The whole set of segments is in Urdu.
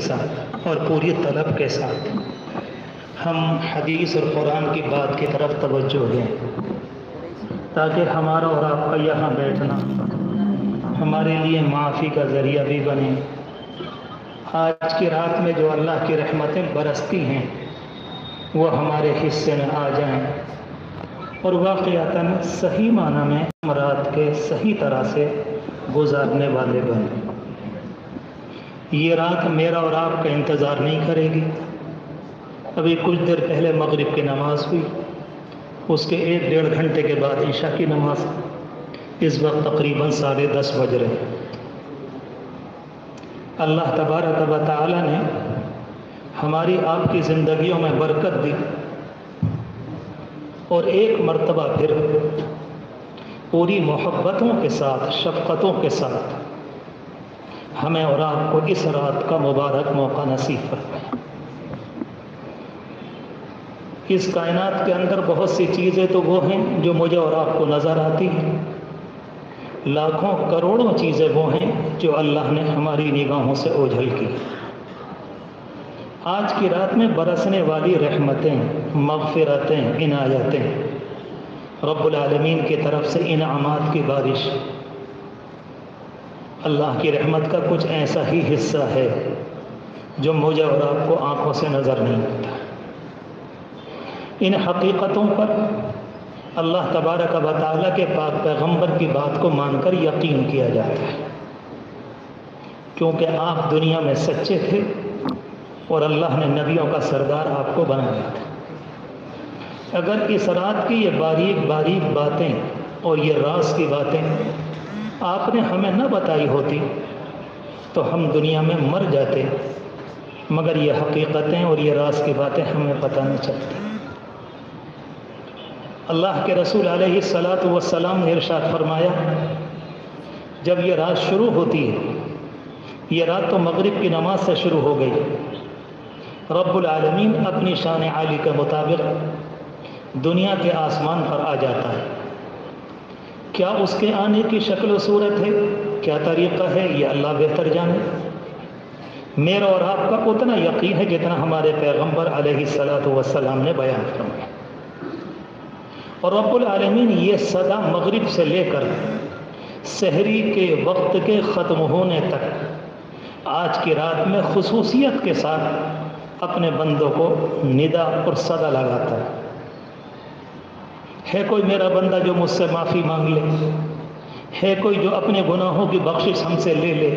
ساتھ اور پوری طلب کے ساتھ ہم حدیث اور قرآن کی بات کی طرف توجہ دیں، تاکہ ہمارا اور آپ کا یہاں بیٹھنا ہمارے لیے معافی کا ذریعہ بھی بنے۔ آج کی رات میں جو اللہ کی رحمتیں برستی ہیں وہ ہمارے حصے میں آ جائیں اور واقعتاً صحیح معنی میں رات کے صحیح طرح سے گزارنے والے بنیں۔ یہ رات میرا اور آپ کا انتظار نہیں کرے گی۔ ابھی کچھ دیر پہلے مغرب کی نماز ہوئی، اس کے 1-1.5 گھنٹے کے بعد عشاء کی نماز، اس وقت تقریباً 10:30 بج رہے ہیں۔ اللہ تبارک و تعالی نے ہماری آپ کی زندگیوں میں برکت دی اور ایک مرتبہ پھر پوری محبتوں کے ساتھ، شفقتوں کے ساتھ ہمیں اور آپ کو اس رات کا مبارک موقع نصیب فرمائے۔ اس کائنات کے اندر بہت سی چیزیں تو وہ ہیں جو مجھے اور آپ کو نظر آتی ہیں، لاکھوں کروڑوں چیزیں وہ ہیں جو اللہ نے ہماری نگاہوں سے اوجھل کی۔ آج کی رات میں برسنے والی رحمتیں، مغفرتیں، عنایتیں، رب العالمین کی طرف سے انعامات کی بارش، اللہ کی رحمت کا کچھ ایسا ہی حصہ ہے جو مجھے اور آپ کو آنکھوں سے نظر نہیں آتا۔ ان حقیقتوں پر اللہ تبارک و تعالیٰ کے پاک پیغمبر کی بات کو مان کر یقین کیا جاتا ہے، کیونکہ آپ دنیا میں سچے تھے اور اللہ نے نبیوں کا سردار آپ کو بنایا تھا۔ اگر اس رات کی یہ باریک باریک باتیں اور یہ راز کی باتیں آپ نے ہمیں نہ بتائی ہوتی تو ہم دنیا میں مر جاتے، مگر یہ حقیقتیں اور یہ راز کی باتیں ہمیں پتہ نہ چلتی۔ اللہ کے رسول علیہ السلام نے ارشاد فرمایا، جب یہ رات شروع ہوتی ہے، یہ رات تو مغرب کی نماز سے شروع ہو گئی، رب العالمین اپنی شان عالی کے مطابق دنیا کے آسمان پر آ جاتا ہے۔ کیا اس کے آنے کی شکل و صورت ہے، کیا طریقہ ہے، یہ اللہ بہتر جانے۔ میرا اور آپ کا اتنا یقین ہے جتنا ہمارے پیغمبر علیہ السلام نے بیان فرمایا، اور رب العالمین یہ صدا مغرب سے لے کر سحری کے وقت کے ختم ہونے تک آج کی رات میں خصوصیت کے ساتھ اپنے بندوں کو ندا اور صدا لگاتا ہے کوئی میرا بندہ جو مجھ سے معافی مانگ لے، ہے کوئی جو اپنے گناہوں کی بخشش ہم سے لے لے،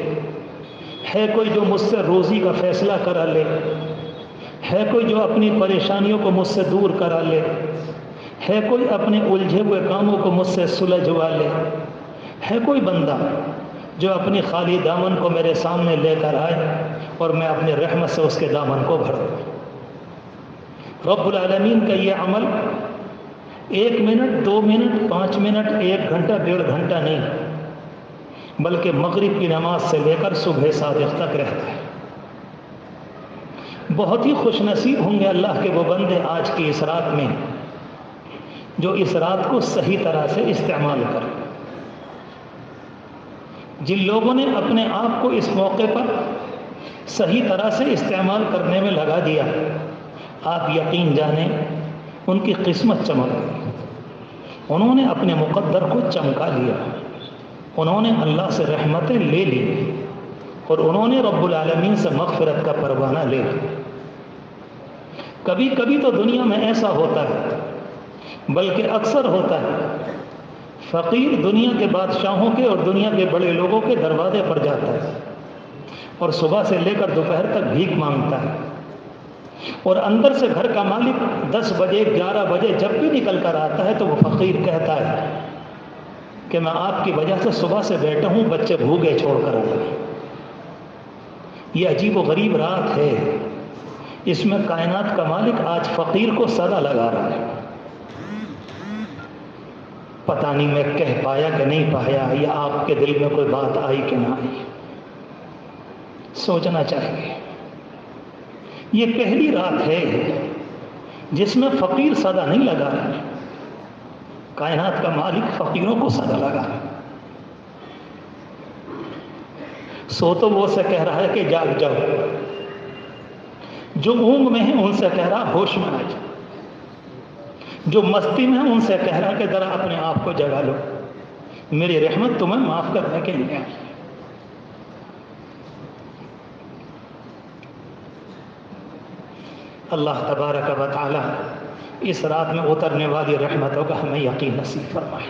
ہے کوئی جو مجھ سے روزی کا فیصلہ کرا لے، ہے کوئی جو اپنی پریشانیوں کو مجھ سے دور کرا لے، ہے کوئی اپنے الجھے ہوئے کاموں کو مجھ سے سلجھوا لے، ہے کوئی بندہ جو اپنی خالی دامن کو میرے سامنے لے کر آئے اور میں اپنے رحمت سے اس کے دامن کو بھر دوں۔ رب العالمین کا یہ عمل 1 منٹ، 2 منٹ، 5 منٹ، 1 گھنٹہ، 1.5 گھنٹہ نہیں، بلکہ مغرب کی نماز سے لے کر صبح صادق تک رہتا ہے۔ بہت ہی خوش نصیب ہوں گے اللہ کے وہ بندے آج کی اس رات میں جو اس رات کو صحیح طرح سے استعمال کریں۔ جن لوگوں نے اپنے آپ کو اس موقع پر صحیح طرح سے استعمال کرنے میں لگا دیا، آپ یقین جانیں ان کی قسمت چمک گئی، انہوں نے اپنے مقدر کو چمکا لیا، انہوں نے اللہ سے رحمتیں لے لی اور انہوں نے رب العالمین سے مغفرت کا پروانہ لے لیا۔ کبھی کبھی تو دنیا میں ایسا ہوتا ہے، بلکہ اکثر ہوتا ہے، فقیر دنیا کے بادشاہوں کے اور دنیا کے بڑے لوگوں کے دروازے پر جاتا ہے اور صبح سے لے کر دوپہر تک بھیک مانگتا ہے، اور اندر سے گھر کا مالک 10 بجے 11 بجے جب بھی نکل کر آتا ہے تو وہ فقیر کہتا ہے کہ میں آپ کی وجہ سے صبح سے بیٹھا ہوں، بچے بھوکے چھوڑ کر آئے۔ یہ عجیب و غریب رات ہے، اس میں کائنات کا مالک آج فقیر کو صدا لگا رہا ہے۔ پتہ نہیں میں کہہ پایا کہ نہیں پایا، یا آپ کے دل میں کوئی بات آئی کہ نہ آئی، سوچنا چاہیے۔ یہ پہلی رات ہے جس میں فقیر صدا نہیں لگا رہا، کائنات کا مالک فقیروں کو صدا لگا رہا۔ سو تو وہ سے کہہ رہا ہے کہ جاگ جاؤ، جو اونگ میں ہیں ان سے کہہ رہا ہوش میں آ جاؤ، جو مستی میں ہیں ان سے کہہ رہا کہ ذرا اپنے آپ کو جگا لو، میری رحمت تمہیں معاف کرنے کے لیے آئی۔ اللہ تبارک و تعالی اس رات میں اترنے والی رحمتوں کا ہمیں یقین نصیب فرمائے۔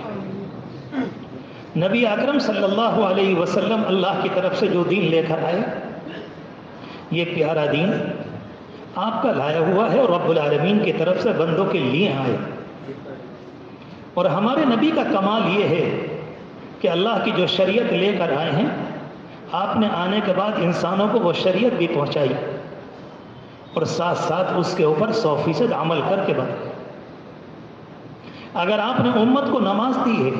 نبی اکرم صلی اللہ علیہ وسلم اللہ کی طرف سے جو دین لے کر آئے، یہ پیارا دین آپ کا لایا ہوا ہے اور رب العالمین کی طرف سے بندوں کے لیے آئے۔ اور ہمارے نبی کا کمال یہ ہے کہ اللہ کی جو شریعت لے کر آئے ہیں، آپ نے آنے کے بعد انسانوں کو وہ شریعت بھی پہنچائی اور ساتھ ساتھ اس کے اوپر 100% عمل کر کے بتایا۔ اگر آپ نے امت کو نماز دی ہے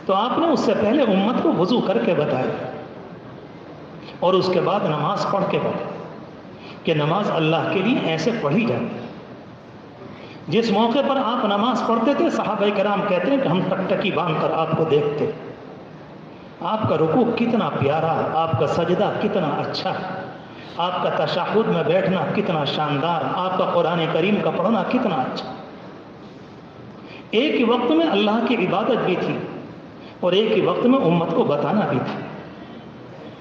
تو آپ نے اس سے پہلے امت کو وضو کر کے بتایا اور اس کے بعد نماز پڑھ کے بتایا کہ نماز اللہ کے لیے ایسے پڑھی جاتی ہے۔ جس موقع پر آپ نماز پڑھتے تھے صحابہ کرام کہتے ہیں کہ ہم ٹکٹکی باندھ کر آپ کو دیکھتے، آپ کا رکوع کتنا پیارا، آپ کا سجدہ کتنا اچھا، آپ کا تشہد میں بیٹھنا کتنا شاندار، آپ کا قرآن کریم کا پڑھنا کتنا اچھا۔ ایک ہی وقت میں اللہ کی عبادت بھی تھی اور ایک ہی وقت میں امت کو بتانا بھی تھا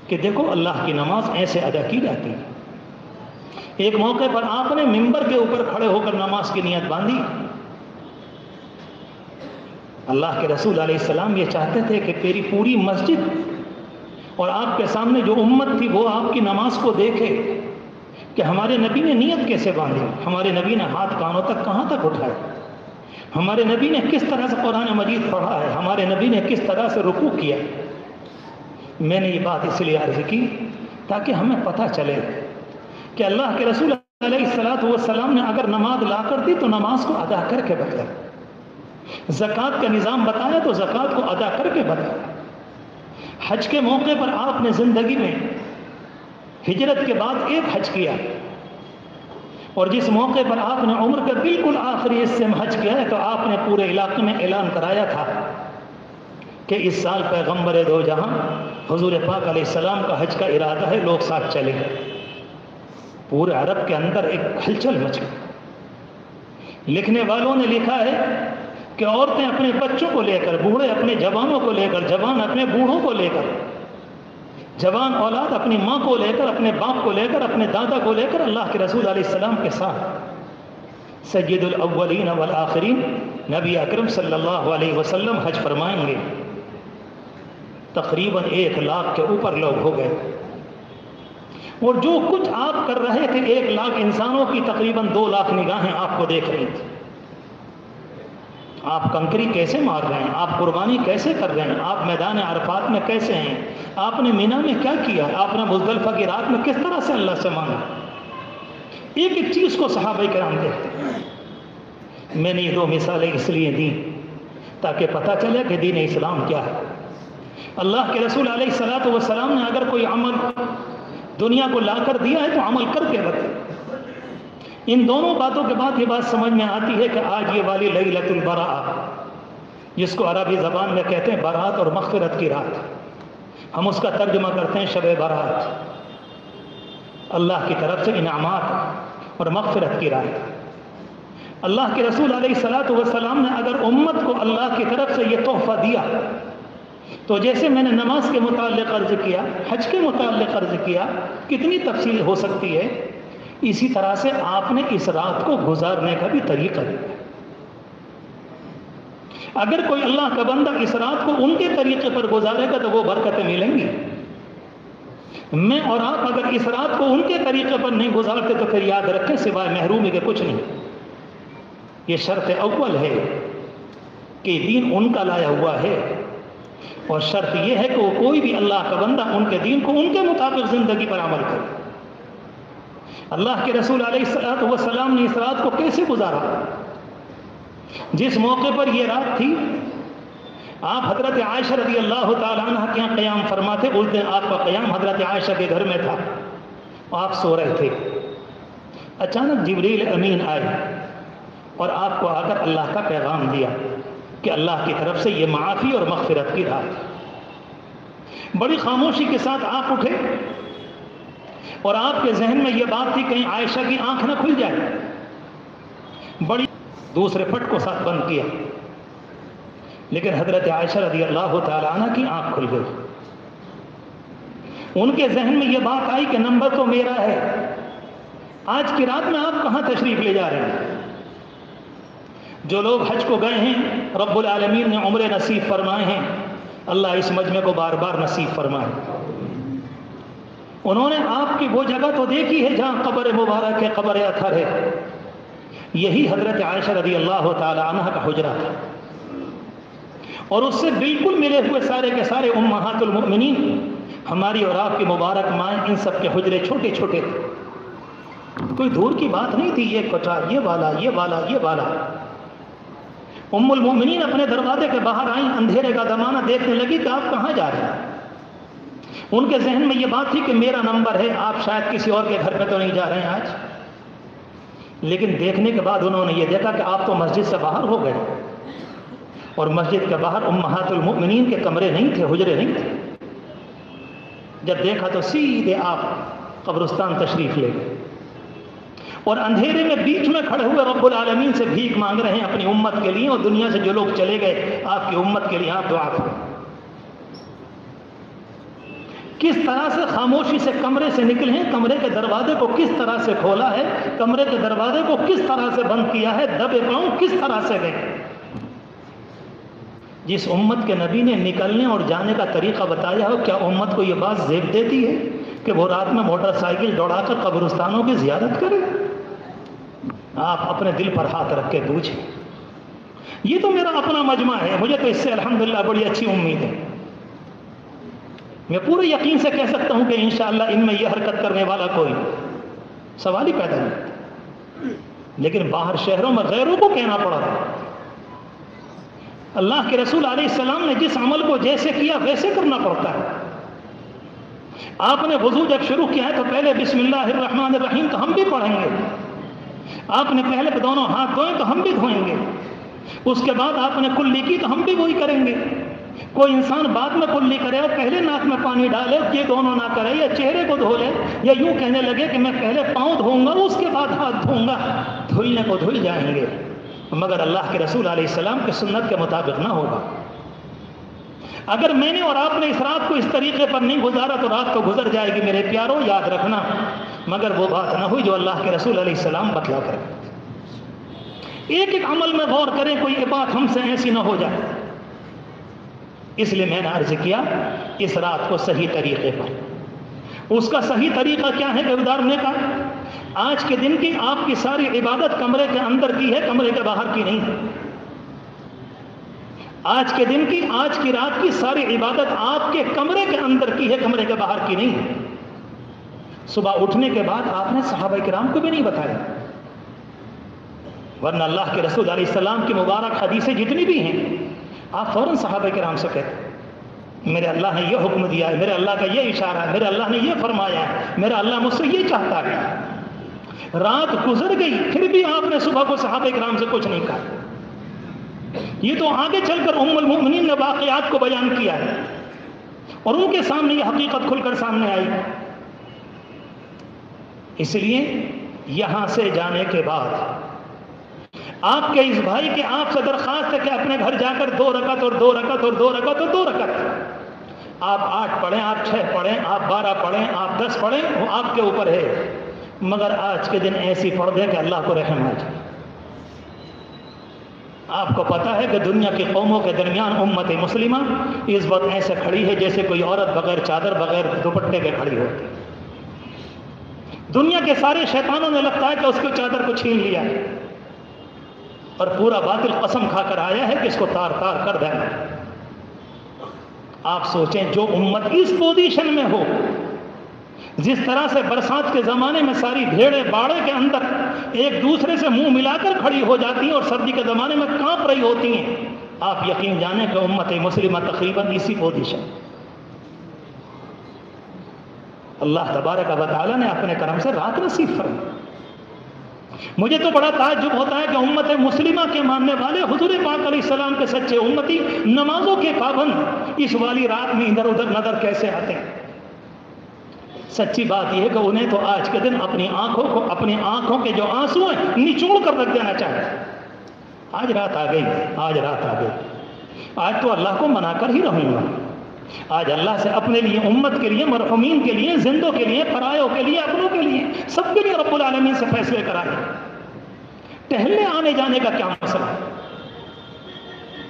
کہ دیکھو اللہ کی نماز ایسے ادا کی جاتی ہے۔ ایک موقع پر آپ نے منبر کے اوپر کھڑے ہو کر نماز کی نیت باندھی۔ اللہ کے رسول علیہ السلام یہ چاہتے تھے کہ تیری پوری مسجد اور آپ کے سامنے جو امت تھی وہ آپ کی نماز کو دیکھے کہ ہمارے نبی نے نیت کیسے باندھی، ہمارے نبی نے ہاتھ کانوں تک کہاں تک اٹھائے، ہمارے نبی نے کس طرح سے قرآن مجید پڑھا ہے، ہمارے نبی نے کس طرح سے رکوع کیا۔ میں نے یہ بات اس لیے عرض کی تاکہ ہمیں پتہ چلے کہ اللہ کے رسول علیہ السلام نے اگر نماز لا کر دی تو نماز کو ادا کر کے بتایا، زکوٰۃ کا نظام بتایا تو زکوٰۃ کو ادا کر کے بتایا، حج کے موقع پر آپ نے زندگی میں ہجرت کے بعد ایک حج کیا اور جس موقع پر آپ نے عمر کا بالکل آخری حصے میں حج کیا ہے تو آپ نے پورے علاقے میں اعلان کرایا تھا کہ اس سال پیغمبر دو جہاں حضور پاک علیہ السلام کا حج کا ارادہ ہے، لوگ ساتھ چلیں گے۔ پورے عرب کے اندر ایک ہلچل مچ گئی۔ لکھنے والوں نے لکھا ہے کہ عورتیں اپنے بچوں کو لے کر، بوڑھے اپنے جوانوں کو لے کر، جوان اپنے بوڑھوں کو لے کر، جوان اولاد اپنی ماں کو لے کر، اپنے باپ کو لے کر، اپنے دادا کو لے کر اللہ کے رسول علیہ السلام کے ساتھ سید الاولین والآخرین نبی اکرم صلی اللہ علیہ وسلم حج فرمائیں گے۔ تقریباً 1 لاکھ کے اوپر لوگ ہو گئے اور جو کچھ آپ کر رہے تھے 1 لاکھ انسانوں کی تقریباً 2 لاکھ نگاہیں آپ کو دیکھ رہی تھی۔ آپ کنکری کیسے مار رہے ہیں، آپ قربانی کیسے کر رہے ہیں، آپ میدان عرفات میں کیسے ہیں، آپ نے مینا میں کیا کیا، آپ نے مزدلفہ کی رات میں کس طرح سے اللہ سے مانگا۔ ایک ایک چیز کو صحابہ کرام دیکھتے ہیں۔ میں نے یہ 2 مثالیں اس لیے دی تاکہ پتہ چلے کہ دین اسلام کیا ہے۔ اللہ کے رسول علیہ السلام نے اگر کوئی عمل دنیا کو لا کر دیا ہے تو عمل کر کے بتائے۔ ان دونوں باتوں کے بعد یہ بات سمجھ میں آتی ہے کہ آج یہ والی لیلۃ البراء، جس کو عربی زبان میں کہتے ہیں برات اور مغفرت کی رات، ہم اس کا ترجمہ کرتے ہیں شب برات، اللہ کی طرف سے انعامات اور مغفرت کی رات۔ اللہ کے رسول علیہ السلام نے اگر امت کو اللہ کی طرف سے یہ تحفہ دیا تو جیسے میں نے نماز کے متعلق عرض کیا، حج کے متعلق عرض کیا، کتنی تفصیل ہو سکتی ہے، اسی طرح سے آپ نے اس رات کو گزارنے کا بھی طریقہ دیا۔ اگر کوئی اللہ کا بندہ اس رات کو ان کے طریقے پر گزارے گا تو وہ برکتیں ملیں گی۔ میں اور آپ اگر اس رات کو ان کے طریقے پر نہیں گزارتے تو پھر یاد رکھیں سوائے محرومی کے کچھ نہیں۔ یہ شرط اول ہے کہ دین ان کا لایا ہوا ہے، اور شرط یہ ہے کہ وہ کوئی بھی اللہ کا بندہ ان کے دین کو ان کے مطابق زندگی پر عمل کرے۔ اللہ کے رسول علیہ السلام نے اس رات کو کیسے گزارا؟ جس موقع پر یہ رات تھی آپ حضرت عائشہ رضی اللہ تعالیٰ عنہ کے یہاں قیام فرماتے، اس دن آپ کا قیام حضرت عائشہ کے گھر میں تھا، آپ سو رہے تھے، اچانک جبریل امین آئے اور آپ کو آ کر اللہ کا پیغام دیا کہ اللہ کی طرف سے یہ معافی اور مغفرت کی رات۔ بڑی خاموشی کے ساتھ آپ اٹھے، اور آپ کے ذہن میں یہ بات تھی کہیں عائشہ کی آنکھ نہ کھل جائے، بڑی دوسرے پٹ کو ساتھ بند کیا، لیکن حضرت عائشہ رضی اللہ تعالیٰ عنہ کی آنکھ کھل گئی۔ ان کے ذہن میں یہ بات آئی کہ نمبر تو میرا ہے، آج کی رات میں آپ کہاں تشریف لے جا رہے ہیں؟ جو لوگ حج کو گئے ہیں رب العالمین نے عمرے نصیب فرمائے ہیں، اللہ اس مجمع کو بار بار نصیب فرمائے۔ انہوں نے آپ کی وہ جگہ تو دیکھی ہے جہاں قبر مبارک ہے، قبر اطہر ہے، یہی حضرت عائشہ رضی اللہ تعالی عنہ کا حجرہ تھا، اور اس سے بالکل ملے ہوئے سارے کے سارے امہات المؤمنین، ہماری اور آپ کی مبارک مائیں، ان سب کے حجرے چھوٹے چھوٹے تھے، کوئی دور کی بات نہیں تھی، یہ کوٹھا، یہ والا، یہ والا، یہ والا۔ ام المؤمنین اپنے دروازے کے باہر آئیں، اندھیرے کا زمانہ دیکھنے لگی کہ آپ کہاں جا رہے ہیں؟ ان کے ذہن میں یہ بات تھی کہ میرا نمبر ہے، آپ شاید کسی اور کے گھر پہ تو نہیں جا رہے ہیں آج، لیکن دیکھنے کے بعد انہوں نے یہ دیکھا کہ آپ تو مسجد سے باہر ہو گئے، اور مسجد کے باہر امہات المؤمنین کے کمرے نہیں تھے، حجرے نہیں تھے۔ جب دیکھا تو سیدھے آپ قبرستان تشریف لے گئے، اور اندھیرے میں بیچ میں کھڑے ہوئے رب العالمین سے بھیک مانگ رہے ہیں اپنی امت کے لیے، اور دنیا سے جو لوگ چلے گئے آپ کی امت کے لیے آپ دعا کریں۔ کس طرح سے خاموشی سے کمرے سے نکلے ہیں، کمرے کے دروازے کو کس طرح سے کھولا ہے، کمرے کے دروازے کو کس طرح سے بند کیا ہے، دبے پاؤں کس طرح سے گئے۔ جس امت کے نبی نے نکلنے اور جانے کا طریقہ بتایا ہو، کیا امت کو یہ بات زیب دیتی ہے کہ وہ رات میں موٹر سائیکل دوڑا کر قبرستانوں کی زیارت کرے؟ آپ اپنے دل پر ہاتھ رکھ کے پوچھیں۔ یہ تو میرا اپنا مجمع ہے، مجھے تو اس سے الحمدللہ بڑی اچھی امید ہے، میں پورے یقین سے کہہ سکتا ہوں کہ انشاءاللہ ان میں یہ حرکت کرنے والا کوئی سوال ہی پیدا نہیں، لیکن باہر شہروں میں غیروں کو کہنا پڑا تھا۔ اللہ کے رسول علیہ السلام نے جس عمل کو جیسے کیا ویسے کرنا پڑتا ہے۔ آپ نے وضو جب شروع کیا ہے تو پہلے بسم اللہ الرحمن الرحیم تو ہم بھی پڑھیں گے، آپ نے پہلے دونوں ہاتھ دھوئے تو ہم بھی دھوئیں گے، اس کے بعد آپ نے کلی کی تو ہم بھی وہی کریں گے۔ کوئی انسان بعد میں کلی کرے اور پہلے ناک میں پانی ڈالے، یہ دونوں نہ کرے، یا چہرے کو دھو لے، یا یوں کہنے لگے کہ میں پہلے پاؤں دھوؤں گا اس کے بعد ہاتھ دھوؤں گا، دھلنے کو دھل جائیں گے، مگر اللہ کے رسول علیہ السلام کی سنت کے مطابق نہ ہوگا۔ اگر میں نے اور آپ نے اس رات کو اس طریقے پر نہیں گزارا تو رات تو گزر جائے گی میرے پیاروں، یاد رکھنا، مگر وہ بات نہ ہوئی جو اللہ کے رسول علیہ السلام بتلا کریں۔ ایک ایک عمل میں غور کریں، کوئی بات ہم سے ایسی نہ ہو جائے۔ اس لیے میں نے عرض کیا اس رات کو صحیح طریقے پر، اس کا صحیح طریقہ کیا ہے گزارنے کا؟ آج کے دن کی آپ کی ساری عبادت کمرے کے اندر کی ہے، کمرے کے باہر کی نہیں ہے۔ آج کے دن کی، آج کی رات کی ساری عبادت آپ کے کمرے کے اندر کی ہے، کمرے کے باہر کی نہیں ہے۔ صبح اٹھنے کے بعد آپ نے صحابہ کرام کو بھی نہیں بتایا، ورنہ اللہ کے رسول علیہ السلام کی مبارک حدیثیں جتنی بھی ہیں آپ فوراً صحابہ کرام سے کہتے میرے اللہ نے یہ حکم دیا ہے، میرے اللہ کا یہ اشارہ ہے، میرے اللہ نے یہ فرمایا ہے، میرا اللہ مجھ سے یہ چاہتا ہے۔ رات گزر گئی پھر بھی آپ نے صبح کو صحابہ کرام سے کچھ نہیں کہا۔ یہ تو آگے چل کر ام المؤمنین نے واقعات کو بیان کیا ہے، اور ان کے سامنے یہ حقیقت کھل کر سامنے آئی۔ اس لیے یہاں سے جانے کے بعد آپ کے اس بھائی کے آپ سے درخواست ہے کہ اپنے گھر جا کر 2 رکعت اور 2 رکعت اور 2 رکعت اور 2 رکعت، آپ 8 پڑھیں، آپ 6 پڑھیں، آپ 12 پڑھیں، آپ 10 پڑھیں، وہ آپ کے اوپر ہے، مگر آج کے دن ایسی پڑھ دیں کہ اللہ کو رحم آ جائے۔ آپ کو پتا ہے کہ دنیا کی قوموں کے درمیان امت مسلمہ اس وقت ایسے کھڑی ہے جیسے کوئی عورت بغیر چادر بغیر دوپٹے کے کھڑی ہوتی۔ دنیا کے سارے شیطانوں نے لگتا ہے کہ اس کو چادر کو چھین لیا، اور پورا باطل قسم کھا کر آیا ہے کہ اس کو تار تار کر دینا۔ آپ سوچیں جو امت اس پوزیشن میں ہو، جس طرح سے برسات کے زمانے میں ساری بھیڑیں باڑے کے اندر ایک دوسرے سے منہ ملا کر کھڑی ہو جاتی ہیں اور سردی کے زمانے میں کانپ رہی ہوتی ہیں، آپ یقین جانیں کہ امت مسلمہ تقریباً اسی پوزیشن۔ اللہ تبارک و تعالیٰ نے اپنے کرم سے رات نصیب فرمائی۔ مجھے تو بڑا تعجب ہوتا ہے کہ امت مسلمہ کے ماننے والے حضور پاک علیہ السلام کے سچے امتی، نمازوں کے پابند، اس والی رات میں ادھر ادھر نظر کیسے آتے ہیں؟ سچی بات یہ ہے کہ انہیں تو آج کے دن اپنی آنکھوں کے جو آنسو ہیں نچوڑ کر رکھ دینا چاہیے. آج رات آ گئی, آج رات آ گئی. آج تو اللہ کو منا کر ہی رہوں گا. آج اللہ سے اپنے لیے, امت کے لیے, مرحومین کے لیے, زندوں کے لیے, پرایوں کے لیے, اپنوں کے لیے, سب کے لیے رب العالمین سے فیصلے کرائیں. ٹہلنے آنے جانے کا کیا مسئلہ ہے؟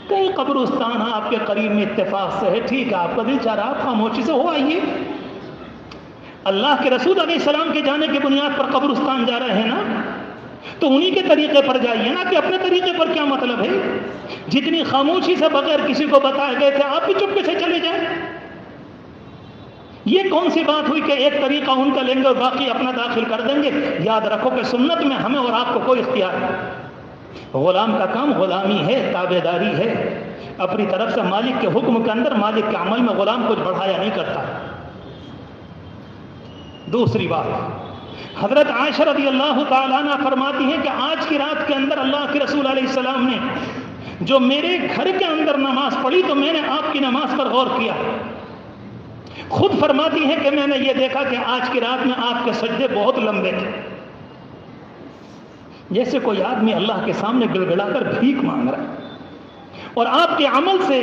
کہیں قبرستان آپ کے قریب میں اتفاق سے ہے, ٹھیک ہے, آپ کا دل چاہ رہا, آپ خاموشی سے ہو آئیے. اللہ کے رسول علیہ السلام کے جانے کی بنیاد پر قبرستان جا رہے ہیں نا, تو انہی کے طریقے پر جائیے نا, کہ اپنے طریقے پر کیا مطلب ہے؟ جتنی خاموشی سے بغیر کسی کو بتائے گئے تھے, آپ بھی چپکے سے چلے جائیں. یہ کون سی بات ہوئی کہ ایک طریقہ ان کا لیں گے اور باقی اپنا داخل کر دیں گے؟ یاد رکھو کہ سنت میں ہمیں اور آپ کو کوئی اختیار نہیں. غلام کا کام غلامی ہے, تابعداری ہے. اپنی طرف سے مالک کے حکم کے اندر, مالک کے عمل میں غلام کچھ بڑھایا نہیں کرتا. دوسری بات, حضرت عائشہ رضی اللہ تعالیٰ عنہ فرماتی ہیں کہ آج کی رات کے اندر اللہ کے رسول علیہ السلام نے جو میرے گھر کے اندر نماز پڑھی تو میں نے آپ کی نماز پر غور کیا. خود فرماتی ہیں کہ میں نے یہ دیکھا کہ آج کی رات میں آپ کے سجدے بہت لمبے تھے, جیسے کوئی آدمی اللہ کے سامنے گڑ گڑا کر بھیک مانگ رہا ہے. اور آپ کے عمل سے,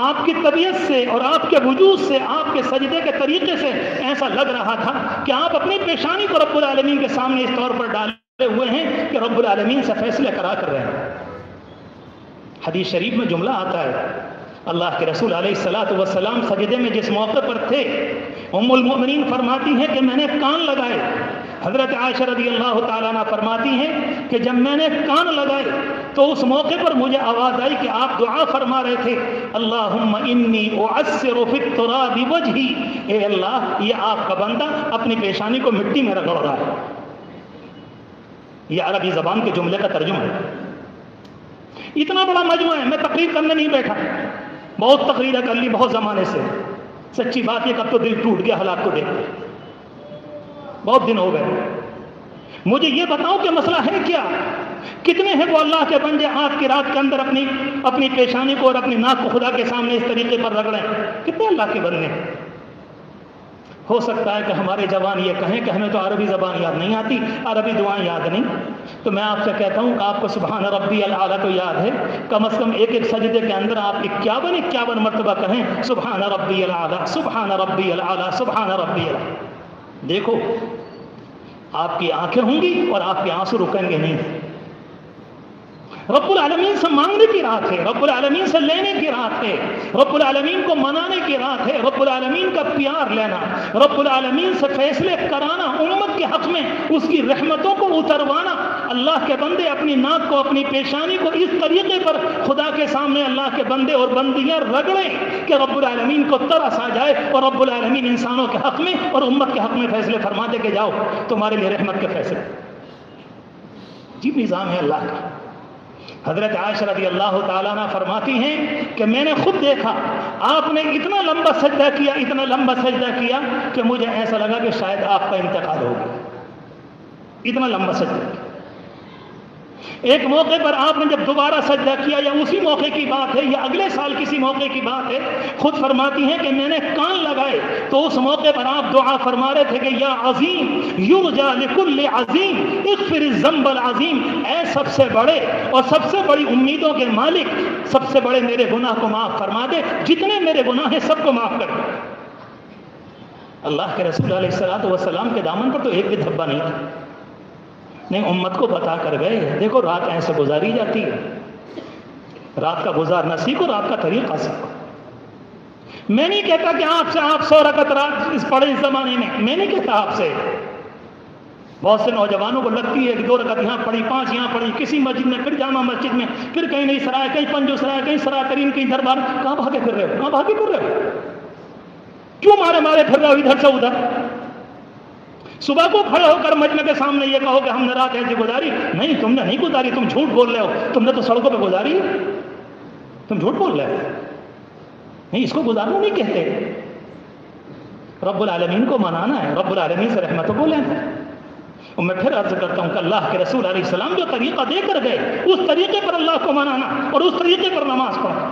آپ کی طبیعت سے اور آپ کے وجود سے, آپ کے سجدے کے طریقے سے ایسا لگ رہا تھا کہ آپ اپنی پیشانی کو رب العالمین کے سامنے اس طور پر ڈالے ہوئے ہیں کہ رب العالمین سے فیصلے کرا کر رہے ہیں. حدیث شریف میں جملہ آتا ہے, اللہ کے رسول علیہ السلام سجدے میں جس موقع پر تھے, ام المؤمنین فرماتی ہیں کہ میں نے کان لگائے. حضرت عائشہ رضی اللہ تعالیٰ عنہ فرماتی ہیں کہ جب میں نے کان لگائے تو اس موقع پر مجھے آواز آئی کہ آپ دعا فرما رہے تھے, اللہم انی اعصر فی التراب وجہی, اے اللہ یہ آپ کا بندہ اپنی پیشانی کو مٹی میں رگڑ رہا ہے. یہ عربی زبان کے جملے کا ترجمہ ہے. اتنا بڑا مجموعہ ہے, میں تقریر کرنے نہیں بیٹھا, بہت تقریریں کر لی بہت زمانے سے. سچی بات یہ کب تو دل ٹوٹ گیا حالات کو دیکھ کے, بہت دن ہو گئے. مجھے یہ بتاؤ کہ مسئلہ ہے کیا؟ کتنے ہیں وہ اللہ کے بندے آج کی رات کے اندر اپنی پیشانی کو اور اپنی ناک کو خدا کے سامنے اس طریقے پر رگڑیں؟ کتنے اللہ کے بندے ہیں؟ ہو سکتا ہے کہ ہمارے جوان یہ کہیں کہ ہمیں تو عربی زبان یاد نہیں آتی, عربی دعائیں یاد نہیں. تو میں آپ سے کہتا ہوں کہ آپ کو سبحان ربی الاعلیٰ تو یاد ہے, کم از کم ایک سجدے کے اندر آپ 51 مرتبہ کہیں سبحان ربی الاعلیٰ, سبحان ربی الاعلیٰ, سبحان ربی الاعلیٰ. دیکھو آپ کی آنکھیں ہوں گی اور آپ کے آنسو رکیں گے نہیں. رب العالمین سے مانگنے کی رات ہے, رب العالمین سے لینے کی رات ہے, رب العالمین کو منانے کی رات ہے, رب العالمین کا پیار لینا, رب العالمین سے فیصلے کرانا, امت کے حق میں اس کی رحمتوں کو اتروانا. اللہ کے بندے اپنی ناک کو, اپنی پیشانی کو اس طریقے پر خدا کے سامنے اللہ کے بندے اور بندیاں رگڑیں کہ رب العالمین کو ترس آ جائے اور رب العالمین انسانوں کے حق میں اور امت کے حق میں فیصلے فرما دے کہ جاؤ تمہارے لیے رحمت کے فیصلے. جی نظام ہے اللہ کا. حضرت عائشہ رضی اللہ تعالیٰ عنہ فرماتی ہیں کہ میں نے خود دیکھا آپ نے اتنا لمبا سجدہ کیا, اتنا لمبا سجدہ کیا کہ مجھے ایسا لگا کہ شاید آپ کا انتقال ہو گیا. اتنا لمبا سجدہ کیا. ایک موقع پر آپ نے جب دوبارہ سجدہ کیا, یا اسی موقع کی بات ہے یا اگلے سال کسی موقع کی بات ہے, خود فرماتی ہیں کہ میں نے کان لگائے تو اس موقع پر آپ دعا فرما رہے تھے کہ یا عظیم یرجا لکل عظیم اغفر الذنب العظیم, اے سب سے بڑے اور سب سے بڑی امیدوں کے مالک, سب سے بڑے میرے گناہ کو معاف فرما دے, جتنے میرے گناہ ہیں سب کو معاف کر دے. اللہ کے رسول علیہ السلام کے دامن پر تو ایک بھی دھبا نہیں تھا. نہیں, امت کو بتا کر گئے دیکھو رات ایسے گزاری جاتی ہے, رات کا گزارنا سیکھو, رات کا طریقہ سیکھو. میں نہیں کہتا کہ آپ سے آپ 100 رکعت رات اس پڑھے اس زمانے میں نہیں کہتا آپ سے. بہت سے نوجوانوں کو لگتی ہے کہ 2 رکعت یہاں پڑھی, 5 یہاں پڑھی, کسی مسجد میں, پھر جامع مسجد میں, پھر کہیں نہیں سرائے, کہیں پنجو سرائے, کہیں سرا ترین, کہیں دربار. کہاں بھاگے پھر رہے ہو, کہاں بھاگے پھر رہے ہو, کیوں مارے پھر رہے ہو ادھر سے ادھر؟ صبح کو کھڑے ہو کر مجمع کے سامنے یہ کہو کہ ہم نے رات ایسی گزاری. نہیں, تم نے نہیں گزاری, تم جھوٹ بول رہے ہو, تم نے تو سڑکوں پہ گزاری ہے, تم جھوٹ بول رہے ہو. نہیں, اس کو گزارنا نہیں کہتے. رب العالمین کو منانا ہے, رب العالمین سے رحمتوں کو لینا ہے. اور میں پھر عرض کرتا ہوں کہ اللہ کے رسول علیہ السلام جو طریقہ دے کر گئے اس طریقے پر اللہ کو منانا اور اس طریقے پر نماز پڑھنا.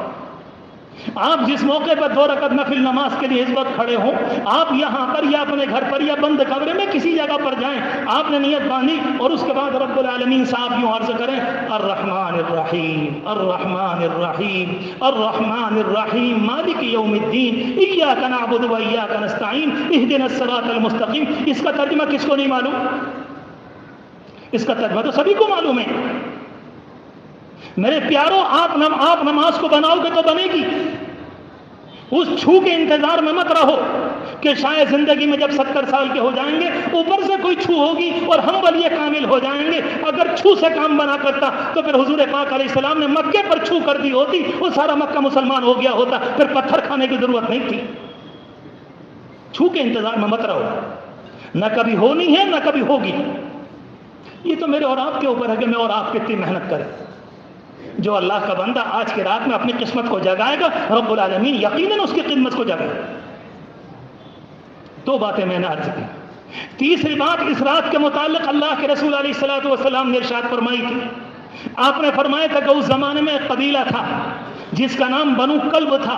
آپ جس موقع پر 2 رکعت نفل نماز کے لیے اس وقت کھڑے ہوں، آپ یہاں پر یا اپنے گھر پر یا بند کمرے میں کسی جگہ پر جائیں، آپ نے نیت باندھی اور اس کے بعد رب العالمین سے آپ یوں عرض کریں الرحمن الرحیم الرحمن الرحیم الرحمن الرحیم مالک یوم الدین ایاک نعبد و ایاک نستعین اہدنا الصراط المستقیم۔ اس کا ترجمہ کس کو نہیں معلوم؟ اس کا ترجمہ تو سبھی کو معلوم ہے۔ میرے پیاروں، آپ نماز کو بناؤ گے تو بنے گی۔ اس چھو کے انتظار میں مت رہو کہ شاید زندگی میں جب 70 سال کے ہو جائیں گے اوپر سے کوئی چھو ہوگی اور ہم ولی کامل ہو جائیں گے۔ اگر چھو سے کام بنا کرتا تو پھر حضور پاک علیہ السلام نے مکے پر چھو کر دی ہوتی، وہ سارا مکہ مسلمان ہو گیا ہوتا، پھر پتھر کھانے کی ضرورت نہیں تھی۔ چھو کے انتظار میں مت رہو، نہ کبھی ہونی ہے نہ کبھی ہوگی۔ یہ تو میرے اور آپ کے اوپر ہے کہ میں اور آپ کتنی محنت کریں۔ جو اللہ کا بندہ آج کی رات میں اپنی قسمت کو جگائے گا، رب العالمین یقیناً اس کی قسمت کو جگائے گا۔ 2 باتیں میں نے عرض کی۔ تیسری بات، اس رات کے متعلق اللہ کے رسول علیہ الصلوۃ والسلام نے ارشاد فرمائی تھی۔ آپ نے فرمایا تھا کہ اس زمانے میں ایک قبیلہ تھا جس کا نام بنو کلب تھا۔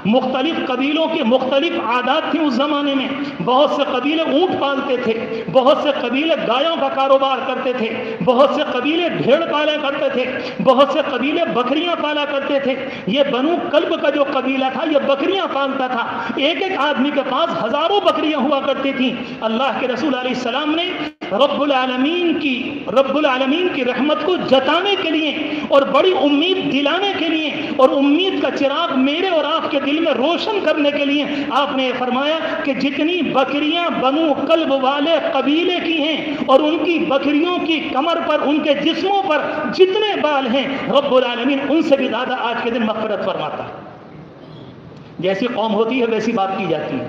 مختلف قبیلوں کے مختلف عادات تھیں اس زمانے میں۔ بہت سے قبیلے اونٹ پالتے تھے، بہت سے قبیلے گایوں کا کاروبار کرتے تھے، بہت سے قبیلے بھیڑ پالا کرتے تھے، بہت سے قبیلے بکریاں پالا کرتے تھے۔ یہ بنو کلب کا جو قبیلہ تھا یہ بکریاں پالتا تھا۔ ایک آدمی کے پاس ہزاروں بکریاں ہوا کرتی تھیں۔ اللہ کے رسول علیہ السلام نے رب العالمین کی رحمت کو جتانے کے لیے اور بڑی امید دلانے کے لیے اور امید کا چراغ میرے اور آپ کے دل میں روشن کرنے کے لیے آپ نے فرمایا کہ جتنی بکریاں بنو کلب والے قبیلے کی ہیں اور ان کی بکریوں کی کمر پر، ان کے جسموں پر جتنے بال ہیں، رب العالمین ان سے بھی زیادہ آج کے دن مغفرت فرماتا ہے۔ جیسی قوم ہوتی ہے ویسی بات کی جاتی ہے۔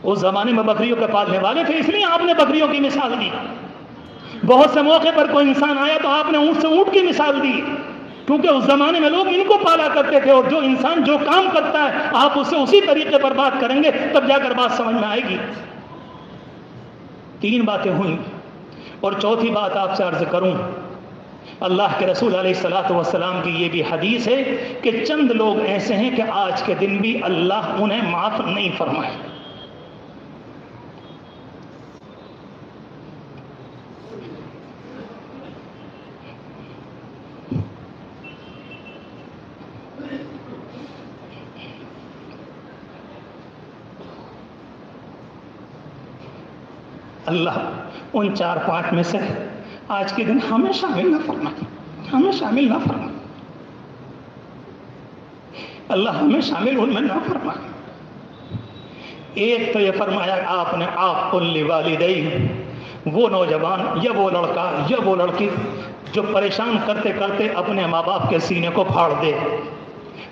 اس زمانے میں بکریوں کے پالنے والے تھے، اس لیے آپ نے بکریوں کی مثال دی۔ بہت سے موقع پر کوئی انسان آیا تو آپ نے اونٹ سے اونٹ کی مثال دی، کیونکہ اس زمانے میں لوگ ان کو پالا کرتے تھے، اور جو انسان جو کام کرتا ہے آپ اسے اسی طریقے پر بات کریں گے تب جا کر بات سمجھ میں آئے گی۔ 3 باتیں ہوئیں، اور چوتھی بات آپ سے عرض کروں، اللہ کے رسول علیہ الصلوۃ والسلام کی یہ بھی حدیث ہے کہ چند لوگ ایسے ہیں کہ آج کے دن بھی اللہ انہیں معاف نہیں فرمائے۔ اللہ ان 4-5 میں سے آج کے دن ہمیں شامل نہ فرمائے، ہمیں شامل نہ فرمائے، اللہ ہمیں شامل ان میں نہ فرمائے۔ ایک تو یہ فرمایا آپ نے عاق لوالدیہ، وہ نوجوان یا وہ لڑکا یا وہ لڑکی جو پریشان کرتے کرتے اپنے ماں باپ کے سینے کو پھاڑ دے،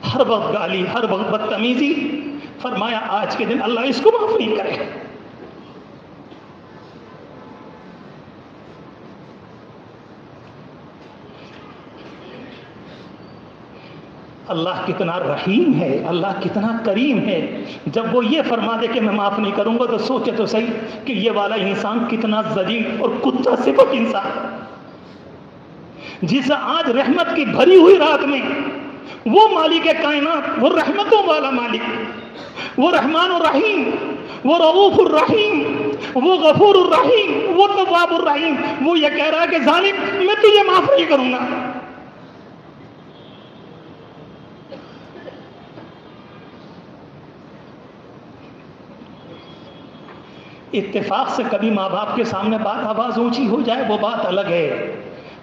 ہر وقت گالی، ہر وقت بدتمیزی، فرمایا آج کے دن اللہ اس کو معاف نہیں کرے۔ اللہ کتنا رحیم ہے، اللہ کتنا کریم ہے، جب وہ یہ فرما دے کہ میں معاف نہیں کروں گا تو سوچے تو صحیح کہ یہ والا انسان کتنا ذلیل اور کتا صفت انسان، جسے آج رحمت کی بھری ہوئی رات میں وہ مالک کائنات، وہ رحمتوں والا مالک، وہ رحمان الرحیم، وہ رؤوف الرحیم، وہ غفور الرحیم، وہ تواب الرحیم، وہ یہ کہہ رہا ہے کہ ظالم میں تجھے معاف نہیں کروں گا۔ اتفاق سے کبھی ماں باپ کے سامنے بات آواز اونچی ہو جائے وہ بات الگ ہے،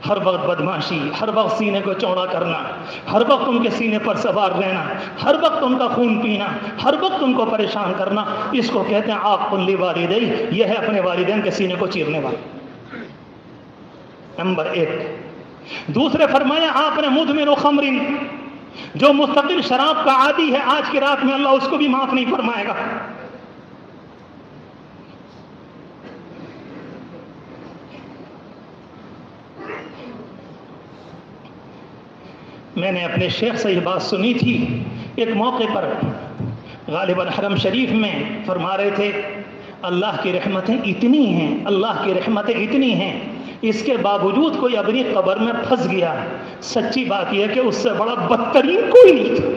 ہر وقت بدماشی، ہر وقت سینے کو چوڑا کرنا، ہر وقت ان کے سینے پر سوار رہنا، ہر وقت ان کا خون پینا، ہر وقت ان کو پریشان کرنا، اس کو کہتے ہیں عاق لوالدیہ، یہ ہے اپنے والدین کے سینے کو چیرنے والا، نمبر 1۔ دوسرے فرمایا آپ نے مدمن خمر، جو مستقل شراب کا عادی ہے آج کی رات میں اللہ اس کو بھی معاف نہیں فرمائے گا۔ میں نے اپنے شیخ سے یہ بات سنی تھی، ایک موقع پر غالباً حرم شریف میں فرما رہے تھے اللہ کی رحمتیں اتنی ہیں، اللہ کی رحمتیں اتنی ہیں، اس کے باوجود کوئی اپنی قبر میں پھنس گیا، سچی بات یہ ہے کہ اس سے بڑا بدترین کوئی نہیں تھا۔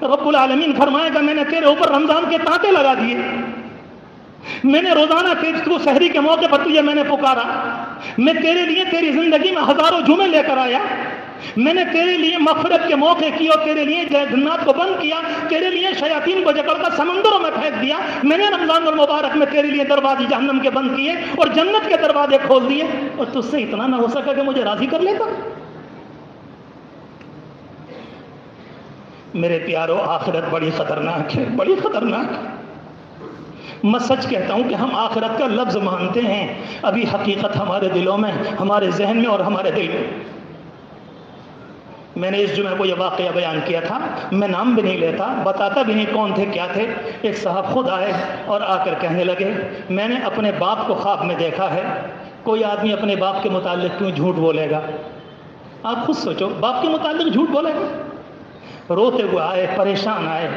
رب العالمین فرمائے گا میں نے تیرے اوپر رمضان کے تانتے لگا دیے، میں نے روزانہ تو سحری کے موقع پر تجھے میں نے پکارا، میں تیرے لیے تیری زندگی میں ہزاروں جمعے لے کر آیا، میں نے تیرے لیے مغفرت کے موقع کیے اور تیرے لیے جنات کو بند کیا، تیرے لیے شیاطین کو جکڑ کر سمندروں میں پھینک دیا، میں نے رمضان المبارک میں تیرے لیے دروازے جہنم کے بند کیے اور جنت کے دروازے کھول دیے، اور تجھ سے اتنا نہ ہو سکا کہ مجھے راضی کر لیتا؟ میرے پیارو، آخرت بڑی خطرناک ہے، بڑی خطرناک ہے۔ میں سچ کہتا ہوں کہ ہم آخرت کا لفظ مانتے ہیں، ابھی حقیقت ہمارے دلوں میں، ہمارے ذہن میں اور ہمارے دل میں۔ میں نے اس جمعہ کو یہ واقعہ بیان کیا تھا، میں نام بھی نہیں لیتا، بتاتا بھی نہیں کون تھے کیا تھے۔ ایک صاحب خود آئے اور آ کر کہنے لگے میں نے اپنے باپ کو خواب میں دیکھا ہے۔ کوئی آدمی اپنے باپ کے متعلق کیوں جھوٹ بولے گا؟ آپ خود سوچو، باپ کے متعلق جھوٹ بولے گا؟ روتے ہوئے آئے، پریشان آئے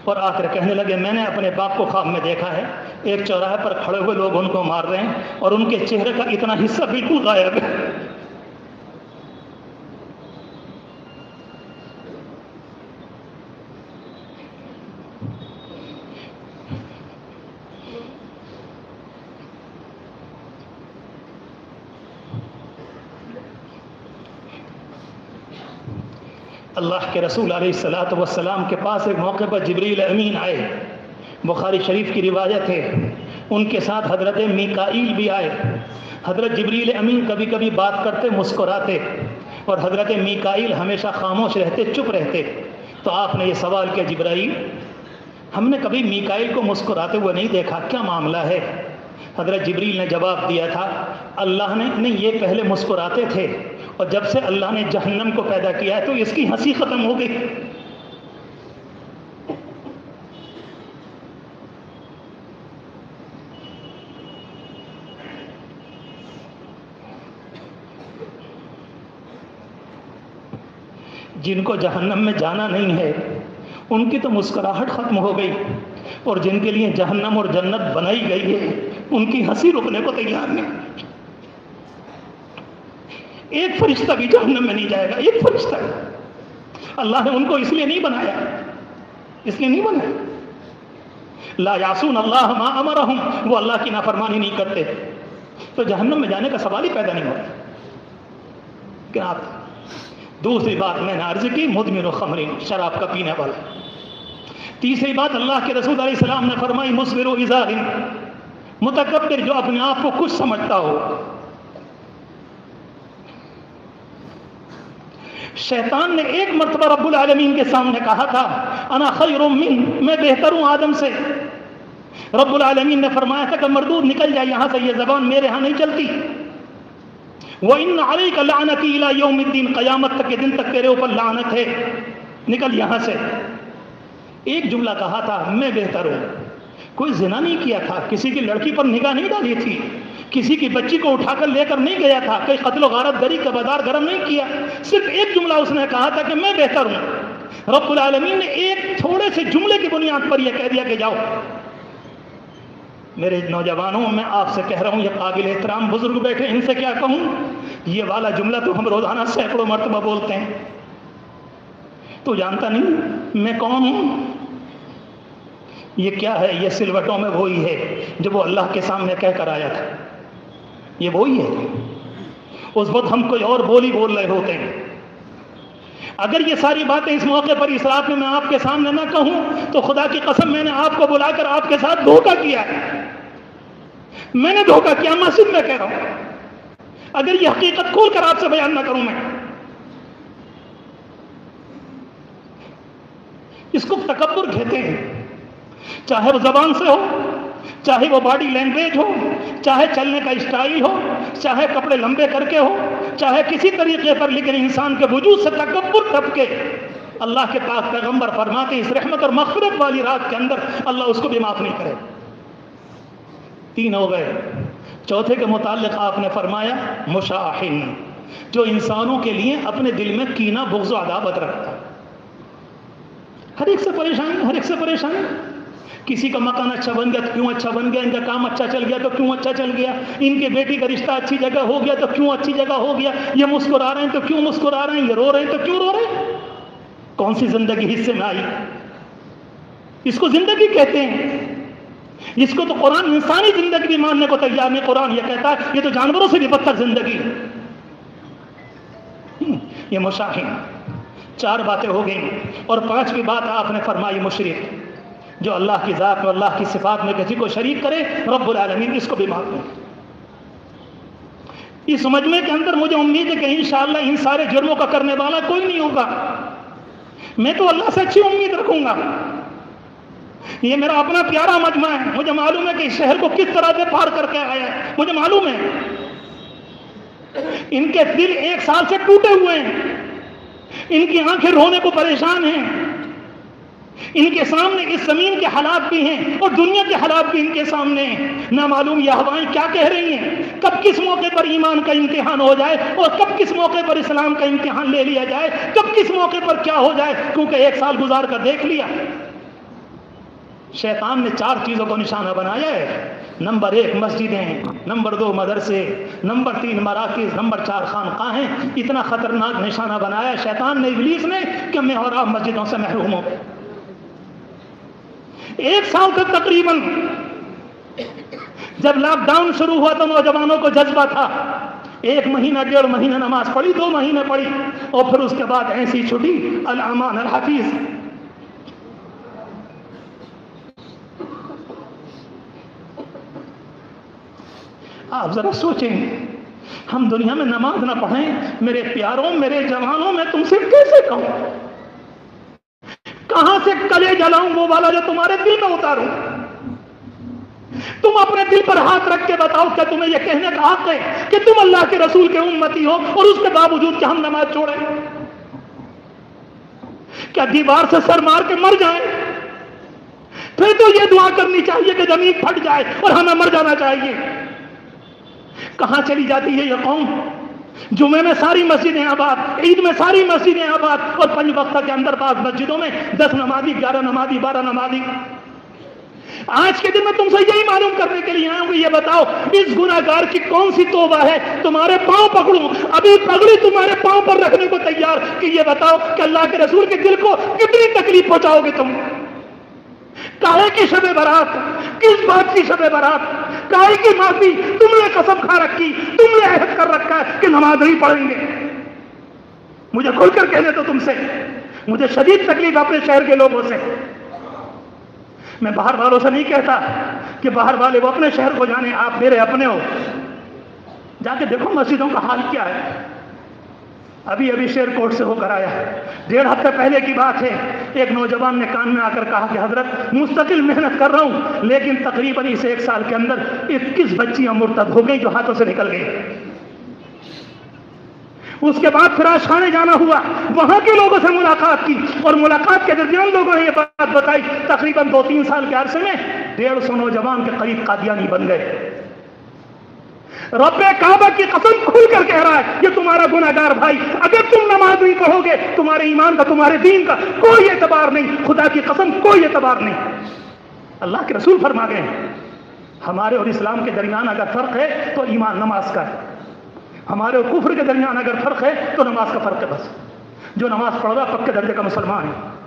اور آ کر کہنے لگے میں نے اپنے باپ کو خواب میں دیکھا ہے، ایک چوراہے پر کھڑے ہوئے لوگ ان کو مار رہے ہیں اور ان کے چہرے کا اتنا حصہ بالکل غائب ہے۔ اللہ کے رسول علیہ الصلوۃ والسلام کے پاس ایک موقع پر جبریل امین آئے، بخاری شریف کی روایت ہے، ان کے ساتھ حضرت میکائیل بھی آئے۔ حضرت جبریل امین کبھی کبھی بات کرتے مسکراتے اور حضرت میکائیل ہمیشہ خاموش رہتے، چپ رہتے۔ تو آپ نے یہ سوال کیا جبرائیل ہم نے کبھی میکائیل کو مسکراتے ہوئے نہیں دیکھا، کیا معاملہ ہے؟ حضرت جبریل نے جواب دیا تھا اللہ نے نہیں، یہ پہلے مسکراتے تھے اور جب سے اللہ نے جہنم کو پیدا کیا ہے تو اس کی ہنسی ختم ہو گئی۔ جن کو جہنم میں جانا نہیں ہے ان کی تو مسکراہٹ ختم ہو گئی، اور جن کے لیے جہنم اور جنت بنائی گئی ہے ان کی ہنسی رکنے کو تیار نہیں۔ ایک فرشتہ بھی جہنم میں نہیں جائے گا، ایک فرشتہ۔ اللہ نے ان کو اس لیے نہیں بنایا، اس لیے نہیں بنایا۔ لا یعصون اللہ ما امرہم، وہ اللہ کی نافرمانی نہیں کرتے، تو جہنم میں جانے کا سوال ہی پیدا نہیں ہوتا۔ کہ آپ دوسری بات میں نے عرض کی مدمن الخمر، شراب کا پینے والا۔ تیسری بات اللہ کے رسول علیہ السلام نے فرمائی مسبر ازار، متکبر جو اپنے آپ کو کچھ سمجھتا ہو۔ شیطان نے ایک مرتبہ رب العالمین کے سامنے کہا تھا انا خیر من، میں بہتر ہوں آدم سے۔ رب العالمین نے فرمایا تھا کہ مردود نکل جائے یہاں سے، یہ زبان میرے ہاں نہیں چلتی۔ وَإِنَّ عَلَيْكَ لَعْنَتِي إِلَىٰ يَوْمِ الدِّينِ، قیامت تک کے دن تک تیرے اوپر لعنت ہے، نکل یہاں سے۔ ایک جملہ کہا تھا میں بہتر ہوں، کوئی زنا نہیں کیا تھا، کسی کی لڑکی پر نگاہ نہیں ڈالی تھی، کسی کی بچی کو اٹھا کر لے کر نہیں گیا تھا، کوئی قتل و غارت گری کا بازار گرم نہیں کیا، صرف ایک جملہ اس نے کہا تھا کہ میں بہتر ہوں۔ رب العالمین نے ایک تھوڑے سے جملے کی بنیاد پر یہ کہہ دیا کہ جاؤ۔ میرے نوجوانوں میں آپ سے کہہ رہا ہوں، یہ قابل احترام بزرگ بیٹھے، ان سے کیا کہوں؟ یہ والا جملہ تو ہم روزانہ سینکڑوں مرتبہ بولتے ہیں۔ تو جانتا نہیں میں کون ہوں؟ یہ کیا ہے؟ یہ سلوٹوں میں وہی ہے جو وہ اللہ کے سامنے کہہ کر آیا تھا، یہ وہی ہے۔ اس وقت ہم کوئی اور بولی بول رہے ہوتے ہیں۔ اگر یہ ساری باتیں اس موقع پر اس رات میں آپ کے سامنے نہ کہوں تو خدا کی قسم میں نے آپ کو بلا کر آپ کے ساتھ دھوکہ کیا ہے، میں نے دھوکہ کیا، مسجد میں کہہ رہا ہوں۔ اگر یہ حقیقت کھول کر آپ سے بیان نہ کروں میں، اس کو تکبر کہتے ہیں، چاہے وہ زبان سے ہو، چاہے وہ باڈی لینگویج ہو، چاہے چلنے کا اسٹائل ہو، چاہے کپڑے لمبے کر کے ہو، چاہے کسی طریقے پر، لیکن انسان کے وجود سے تکبر ٹپکے۔ اللہ کے پاک پیغمبر فرماتے ہیں اس رحمت اور مغفرت والی رات کے اندر اللہ اس کو بھی معاف نہیں کرے۔ تین ہو گئے، چوتھے کے متعلق آپ نے فرمایا مشاحن، جو انسانوں کے لیے اپنے دل میں کینہ، بغض و عداوت رکھتا، ہر ایک سے پریشان، ہر ایک سے پریشان۔ کسی کا مکان اچھا بن گیا تو کیوں اچھا بن گیا، ان کا کام اچھا چل گیا تو کیوں اچھا چل گیا، ان کے بیٹی کا رشتہ اچھی جگہ ہو گیا تو کیوں اچھی جگہ ہو گیا، یہ مسکرا رہے ہیں تو کیوں مسکرا رہے ہیں، یہ رو رہے ہیں تو کیوں رو رہے ہیں، کون سی زندگی حصے میں آئی؟ اس کو زندگی کہتے ہیں. اس کو تو قرآن انسانی زندگی بھی ماننے کو تیار نہیں. قرآن یہ کہتا ہے یہ تو جانوروں سے بھی بدتر زندگی ہے. یہ مشاہین. 4 باتیں ہو گئیں اور 5ویں بات آپ نے فرمائی مشرک. جو اللہ کی ذات میں اللہ کی صفات میں کسی کو شریک کرے رب العالمین اس کو بھی معاف کرے. اس مجمع کے اندر مجھے امید ہے کہ انشاءاللہ ان سارے جرموں کا کرنے والا کوئی نہیں ہوگا. میں تو اللہ سے اچھی امید رکھوں گا. یہ میرا اپنا پیارا مجمع ہے. مجھے معلوم ہے کہ اس شہر کو کس طرح سے پار کر کے آیا ہے. مجھے معلوم ہے ان کے دل 1 سال سے ٹوٹے ہوئے ہیں. ان کی آنکھیں رونے کو پریشان ہیں. ان کے سامنے اس زمین کے حالات بھی ہیں اور دنیا کے حالات بھی ان کے سامنے ہیں. نہ معلوم یہ ہوائیں کیا کہہ رہی ہیں. کب کس موقع پر ایمان کا امتحان ہو جائے اور کب کس موقع پر اسلام کا امتحان لے لیا جائے. کب کس موقع پر کیا ہو جائے. کیونکہ 1 سال گزار کر دیکھ لیا. شیطان نے 4 چیزوں کو نشانہ بنایا ہے. نمبر 1 مسجدیں، نمبر 2 مدرسے، نمبر 3 مراکز، نمبر 4 خانقاہیں. اتنا خطرناک نشانہ بنایا شیطان نے، ابلیس نے، کہ میں اور آپ مسجدوں سے محروم ہوں. 1 سال تک تقریباً جب لاک ڈاؤن شروع ہوا تو نوجوانوں کو جذبہ تھا. 1 مہینہ 1.5 مہینہ نماز پڑھی، 2 مہینے پڑھی اور پھر اس کے بعد ایسی چھٹی الامان الحفیظ. آپ ذرا سوچیں، ہم دنیا میں نماز نہ پڑھیں. میرے پیاروں، میرے جوانوں، میں تم سے کیسے کہوں؟ کہاں سے کلے جلاؤں وہ والا جو تمہارے دل میں اتاروں؟ تم اپنے دل پر ہاتھ رکھ کے بتاؤ کہ تمہیں یہ کہنے کا حق ہے کہ تم اللہ کے رسول کے امتی ہو اور اس کے باوجود کہ ہم نماز چھوڑیں؟ کیا دیوار سے سر مار کے مر جائیں؟ پھر تو یہ دعا کرنی چاہیے کہ زمین پھٹ جائے اور ہمیں مر جانا چاہیے. کہاں چلی جاتی ہے یہ قوم؟ جمعے میں ساری مسجدیں آباد، عید میں ساری مسجدیں آباد اور 5 وقت کے اندر بعض مسجدوں میں 10 نمازی، 11 نمازی، 12 نمازی. آج کے دن میں تم سے یہی معلوم کرنے کے لیے آیا ہوں کہ یہ بتاؤ اس گناہگار کی کون سی توبہ ہے. تمہارے پاؤں پکڑوں، ابھی پگڑی تمہارے پاؤں پر رکھنے کو تیار کہ یہ بتاؤ کہ اللہ کے رسول کے دل کو کتنی تکلیف پہنچاؤ گے تم. کاہے کی شب برات؟ کس بات کی شب برات؟ کاہے کی معافی؟ تم نے قسم کھا رکھی، تم نے عہد کر رکھا ہے کہ نماز نہیں پڑھیں گے. مجھے کھل کر کہنے تو تم سے مجھے شدید تکلیف اپنے شہر کے لوگوں سے. میں باہر والوں سے نہیں کہتا کہ باہر والے وہ اپنے شہر کو جانے، آپ میرے اپنے ہو. جا کے دیکھو مسجدوں کا حال کیا ہے. ابھی شیر کوٹ سے ہو کر آیا، 1.5 ہفتے پہلے کی بات ہے. ایک نوجوان نے کان میں آ کر کہا کہ حضرت مستقل محنت کر رہا ہوں لیکن تقریباً اس 1 سال کے اندر 21 بچیاں مرتد ہو گئی جو ہاتھوں سے نکل گئی. اس کے بعد پھر آشخانے جانا ہوا، وہاں کے لوگوں سے ملاقات کی اور ملاقات کے درمیان لوگوں نے یہ بات بتائی تقریباً 2-3 سال کے عرصے میں 150 نوجوان کے قریب قادیانی بن گئے. رب کعبہ کی قسم کھل کر کہہ رہا ہے یہ تمہارا گناہگار بھائی، اگر تم نماز نہیں پڑھو گے تمہارے ایمان کا، تمہارے دین کا کوئی اعتبار نہیں. خدا کی قسم کوئی اعتبار نہیں. اللہ کے رسول فرما گئے ہمارے اور اسلام کے درمیان اگر فرق ہے تو ایمان نماز کا ہے. ہمارے اور کفر کے درمیان اگر فرق ہے تو نماز کا فرق ہے. بس جو نماز پڑھ رہا پکے درجے کا مسلمان ہے.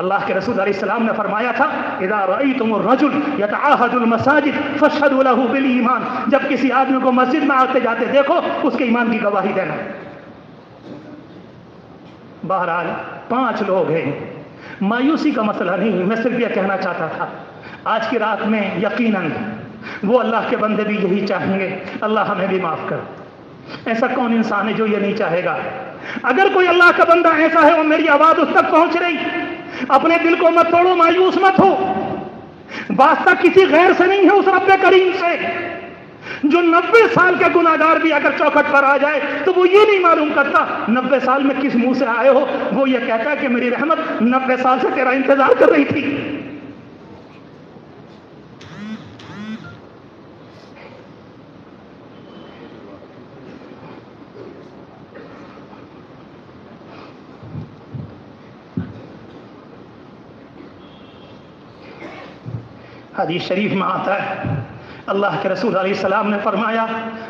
اللہ کے رسول علیہ السلام نے فرمایا تھا اذا رأیتم الرجل یتعاہد المساجد فاشہدوا لہ بالایمان، جب کسی آدمی کو مسجد میں آتے جاتے دیکھو اس کے ایمان کی گواہی دینا. بہرحال 5 لوگ ہیں. مایوسی کا مسئلہ نہیں، میں صرف یہ کہنا چاہتا تھا آج کی رات میں یقیناً وہ اللہ کے بندے بھی یہی چاہیں گے اللہ ہمیں بھی معاف کر. ایسا کون انسان ہے جو یہ نہیں چاہے گا؟ اگر کوئی اللہ کا بندہ ایسا ہے اور میری آواز اس تک پہنچ رہی، اپنے دل کو مت توڑو، مایوس مت ہو. واسطہ کسی غیر سے نہیں ہے، اس رب کریم سے جو 90 سال کے گناہگار بھی اگر چوکھٹ پر آ جائے تو وہ یہ نہیں معلوم کرتا 90 سال میں کس منہ سے آئے ہو. وہ یہ کہتا ہے کہ میری رحمت 90 سال سے تیرا انتظار کر رہی تھی. حدیث شریف میں آتا ہے اللہ کے رسول علیہ السلام نے فرمایا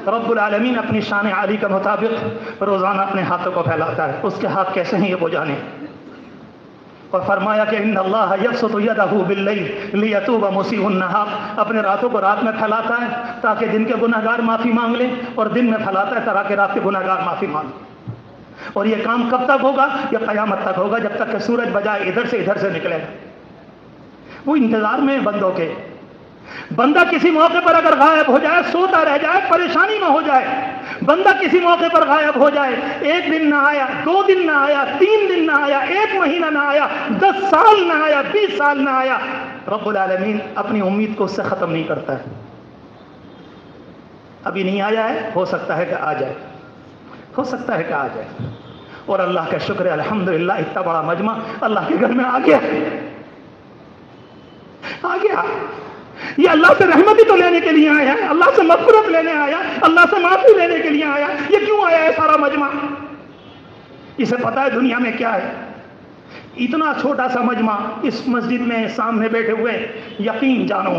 رب العالمین اپنی شان عالی کے مطابق روزانہ اپنے ہاتھوں کو پھیلاتا ہے. اس کے ہاتھ کیسے ہیں یہ وہ جانے. اور فرمایا کہ ان اللہ یبسط یدہ باللیل لیتوب مسیء النہار، اپنے راتوں کو رات میں پھیلاتا ہے تاکہ دن کے گناہ گار معافی مانگ لیں، اور دن میں پھیلاتا ہے تاکہ رات کے گناہ گار معافی مانگ لیں۔ اور یہ کام کب تک ہوگا؟ یہ قیامت تک ہوگا، جب تک کہ سورج بجائے ادھر سے نکلے گا۔ وہ انتظار میں بندوں کے، بندہ کسی موقع پر اگر غائب ہو جائے، سوتا رہ جائے، پریشانی میں ہو جائے، بندہ کسی موقع پر غائب ہو جائے، 1 دن نہ آیا، 2 دن نہ آیا، 3 دن نہ آیا، 1 مہینہ نہ آیا، 10 سال نہ آیا، 20 سال نہ آیا، رب العالمین اپنی امید کو اس سے ختم نہیں کرتا ہے۔ ابھی نہیں آیا ہے، ہو سکتا ہے کہ آ جائے، ہو سکتا ہے کہ آ جائے۔ اور اللہ کا شکر ہے، الحمدللہ اتنا بڑا مجمع اللہ کے گھر میں آ گیا، آ گیا۔ یہ اللہ سے رحمت ہی تو لینے کے لیے آیا ہے، اللہ سے مغفرت لینے آیا، اللہ سے معافی لینے کے لیے آیا۔ یہ کیوں آیا ہے سارا مجمع؟ اسے پتا ہے دنیا میں کیا ہے۔ اتنا چھوٹا سا مجمع اس مسجد میں سامنے بیٹھے ہوئے، یقین جانو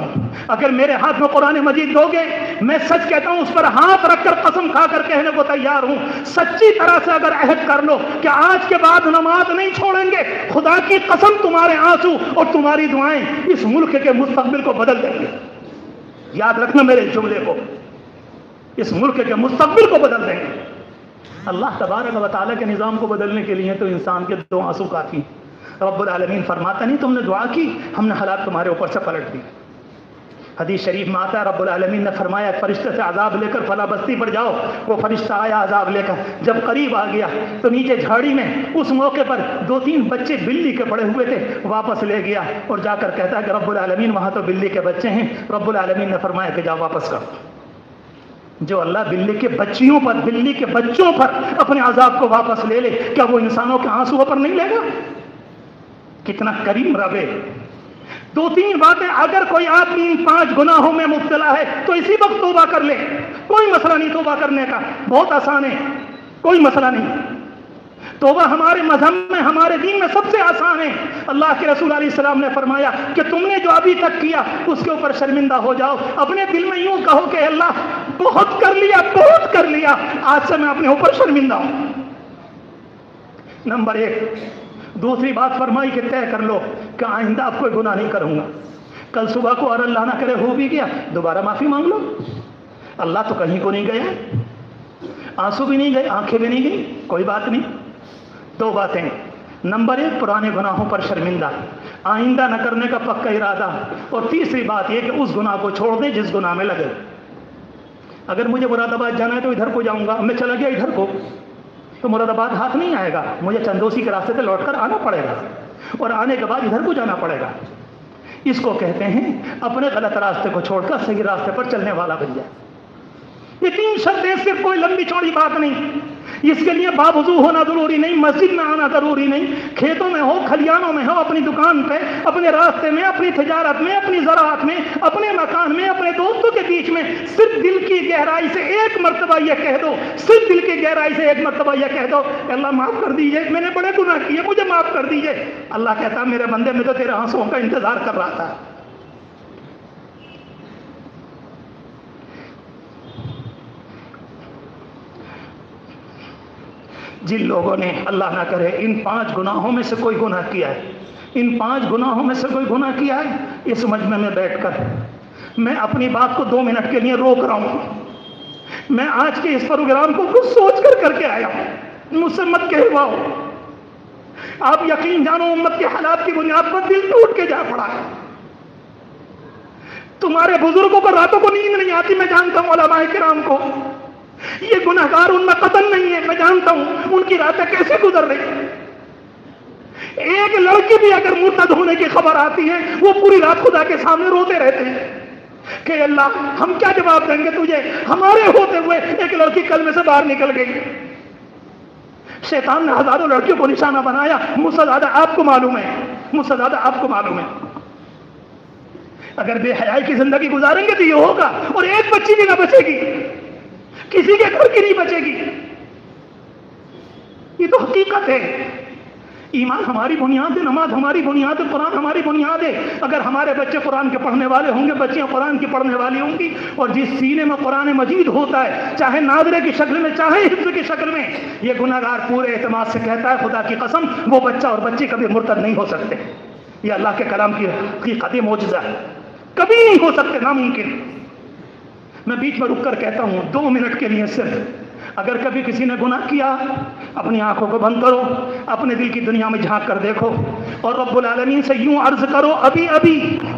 اگر میرے ہاتھ میں قرآن مجید دو گے، میں سچ کہتا ہوں اس پر ہاتھ رکھ کر قسم کھا کر کہنے کو تیار ہوں، سچی طرح سے اگر عہد کر لو کہ آج کے بعد نماز نہیں چھوڑیں گے، خدا کی قسم تمہارے آنسو اور تمہاری دعائیں اس ملک کے مستقبل کو بدل دیں گے۔ یاد رکھنا میرے جملے کو، اس ملک کے مستقبل کو بدل دیں گے۔ اللہ تبارک و تعالیٰ کے نظام کو بدلنے کے لیے تو انسان کے 2 آنسو کافی۔ رب العالمین فرماتا نہیں تم نے دعا کی، ہم نے حالات تمہارے اوپر سے پلٹ دی۔ حدیث شریف میں آتا ہے رب العالمین نے فرمایا فرشتے سے عذاب لے کر فلاں بستی پر جاؤ۔ وہ فرشتہ آیا عذاب لے کر، جب قریب آ گیا تو نیچے جھاڑی میں اس موقع پر 2-3 بچے بلی کے پڑے ہوئے تھے، واپس لے گیا اور جا کر کہتا ہے کہ رب العالمین وہاں تو بلی کے بچے ہیں۔ رب العالمین نے فرمایا کہ جا واپس کر۔ جو اللہ بلی کے بچیوں پر، بلی کے بچوں پر اپنے عذاب کو واپس لے لے، کیا وہ انسانوں کے آنسو پر نہیں لے گا؟ کتنا کریم رب ہے۔ 2-3 باتیں، اگر کوئی آدمی ان 5 گناہوں میں مبتلا ہے تو اسی وقت توبہ کر لے، کوئی مسئلہ نہیں توبہ کرنے کا، بہت آسان ہے، کوئی مسئلہ نہیں۔ توبہ ہمارے مذہب میں، ہمارے دین میں سب سے آسان ہے۔ اللہ کے رسول علیہ السلام نے فرمایا کہ تم نے جو ابھی تک کیا اس کے اوپر شرمندہ ہو جاؤ، اپنے دل میں یوں کہو کہ اللہ بہت کر لیا، بہت کر لیا، آج سے میں اپنے اوپر شرمندہ ہوں۔ نمبر 1۔ دوسری بات فرمائی کہ طے کر لو کہ آئندہ اب کوئی گناہ نہیں کروں گا۔ کل صبح کو اور اللہ نہ کرے ہو بھی گیا، دوبارہ معافی مانگ لو۔ اللہ تو کہیں کو نہیں گیا، آنسو بھی نہیں گئے، آنکھیں بھی نہیں گئی، کوئی بات نہیں۔ 2 باتیں، نمبر 1 پرانے گناہوں پر شرمندہ، آئندہ نہ کرنے کا پکا ارادہ، اور تیسری بات یہ کہ اس گناہ کو چھوڑ دیں جس گناہ میں لگے۔ اگر مجھے مراد آباد جانا ہے تو ادھر کو جاؤں گا، میں چلا گیا ادھر کو تو مراد آباد ہاتھ نہیں آئے گا، مجھے چندوسی کے راستے سے لوٹ کر آنا پڑے گا، اور آنے کے بعد ادھر کو جانا پڑے گا۔ اس کو کہتے ہیں اپنے غلط راستے کو چھوڑ کر صحیح راستے پر چلنے والا بن جائے۔ یہ 3 شرطیں، صرف کوئی لمبی چوڑی بات نہیں۔ اس کے لیے باوضو ہونا ضروری نہیں، مسجد میں آنا ضروری نہیں، کھیتوں میں ہو، کھلیانوں میں ہو، اپنی دکان پہ، اپنے راستے میں، اپنی تجارت میں، اپنی زراعت میں، اپنے مکان میں، اپنے دوستوں کے بیچ میں صرف دل کی گہرائی سے 1 مرتبہ یہ کہہ دو، صرف دل کی گہرائی سے 1 مرتبہ یہ کہہ دو کہ اللہ معاف کر دیجئے، میں نے بڑے گناہ کیے، مجھے معاف کر دیجئے۔ اللہ کہتا میرے بندے، میں تو تیرے آنسوؤں کا انتظار کر رہا تھا۔ جن لوگوں نے اللہ نہ کرے ان 5 گناہوں میں سے کوئی گناہ کیا ہے، ان 5 گناہوں میں سے کوئی گناہ کیا ہے، اس مجمع میں بیٹھ کر میں اپنی بات کو 2 منٹ کے لیے روک رہا ہوں۔ میں آج کے اس پروگرام کو کچھ سوچ کر کے آیا ہوں، مجھ سے مت کہواؤ۔ آپ یقین جانو امت کے حالات کی بنیاد پر دل ٹوٹ کے جا پڑا ہے۔ تمہارے بزرگوں کو راتوں کو نیند نہیں آتی، میں جانتا ہوں، علماء کرام کو۔ یہ گناہگار ان میں قتل نہیں ہے، میں جانتا ہوں ان کی راتیں کیسے گزر رہی۔ ایک لڑکی بھی اگر مرتد ہونے کی خبر آتی ہے وہ پوری رات خدا کے سامنے روتے رہتے ہیں کہ اللہ ہم کیا جواب دیں گے تجھے، ہمارے ہوتے ہوئے ایک لڑکی کلمے سے باہر نکل گئی۔ شیطان نے ہزاروں لڑکیوں کو نشانہ بنایا، مجھ سے زیادہ آپ کو معلوم ہے، مجھ سے زیادہ آپ کو معلوم ہے۔ اگر بے حیائی کی زندگی گزاریں گے تو یہ ہوگا، اور ایک بچی بھی نہ بچے گی، کسی کے گھر کی نہیں بچے گی۔ یہ تو حقیقت ہے۔ ایمان ہماری بنیاد ہے، نماز ہماری بنیاد ہے، قرآن ہماری بنیاد ہے۔ اگر ہمارے بچے قرآن کے پڑھنے والے ہوں گے، بچیاں قرآن کی پڑھنے والی ہوں گی، اور جس سینے میں قرآن مجید ہوتا ہے، چاہے ناظرے کی شکل میں چاہے حفظ کی شکل میں، یہ گناہگار پورے اعتماد سے کہتا ہے خدا کی قسم وہ بچہ اور بچی کبھی مرتد نہیں ہو سکتے۔ یہ اللہ کے کلام کی حقیقت معجزہ ہے، کبھی نہیں ہو سکتے، ناممکن۔ میں بیچ میں رک کر کہتا ہوں 2 منٹ کے لیے صرف، اگر کبھی کسی نے گناہ کیا، اپنی آنکھوں کو بند کرو، اپنے دل کی دنیا میں جھانک کر دیکھو، اور رب العالمین سے یوں عرض کرو، ابھی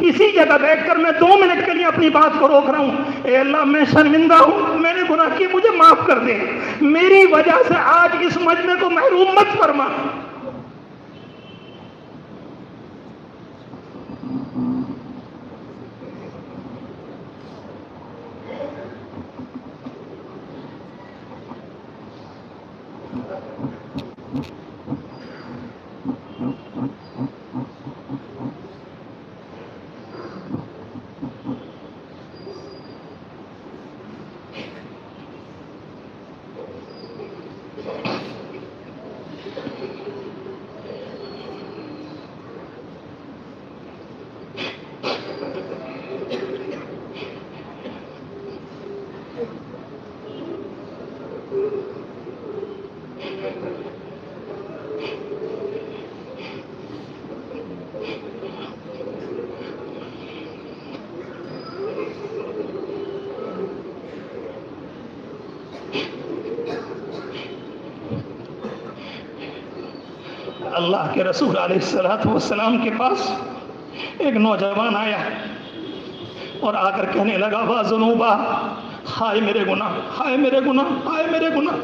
اسی جگہ بیٹھ کر میں 2 منٹ کے لیے اپنی بات کو روک رہا ہوں، اے اللہ میں شرمندہ ہوں، میں نے گناہ کیا، مجھے معاف کر دے، میری وجہ سے آج اس مجمع کو محروم مت فرما۔ اللہ کے رسول علیہ السلام کے پاس ایک نوجوان آیا اور آ کر کہنے لگا وا ذنوبا، ہائے میرے گناہ، ہائے میرے گناہ، ہائے میرے گناہ،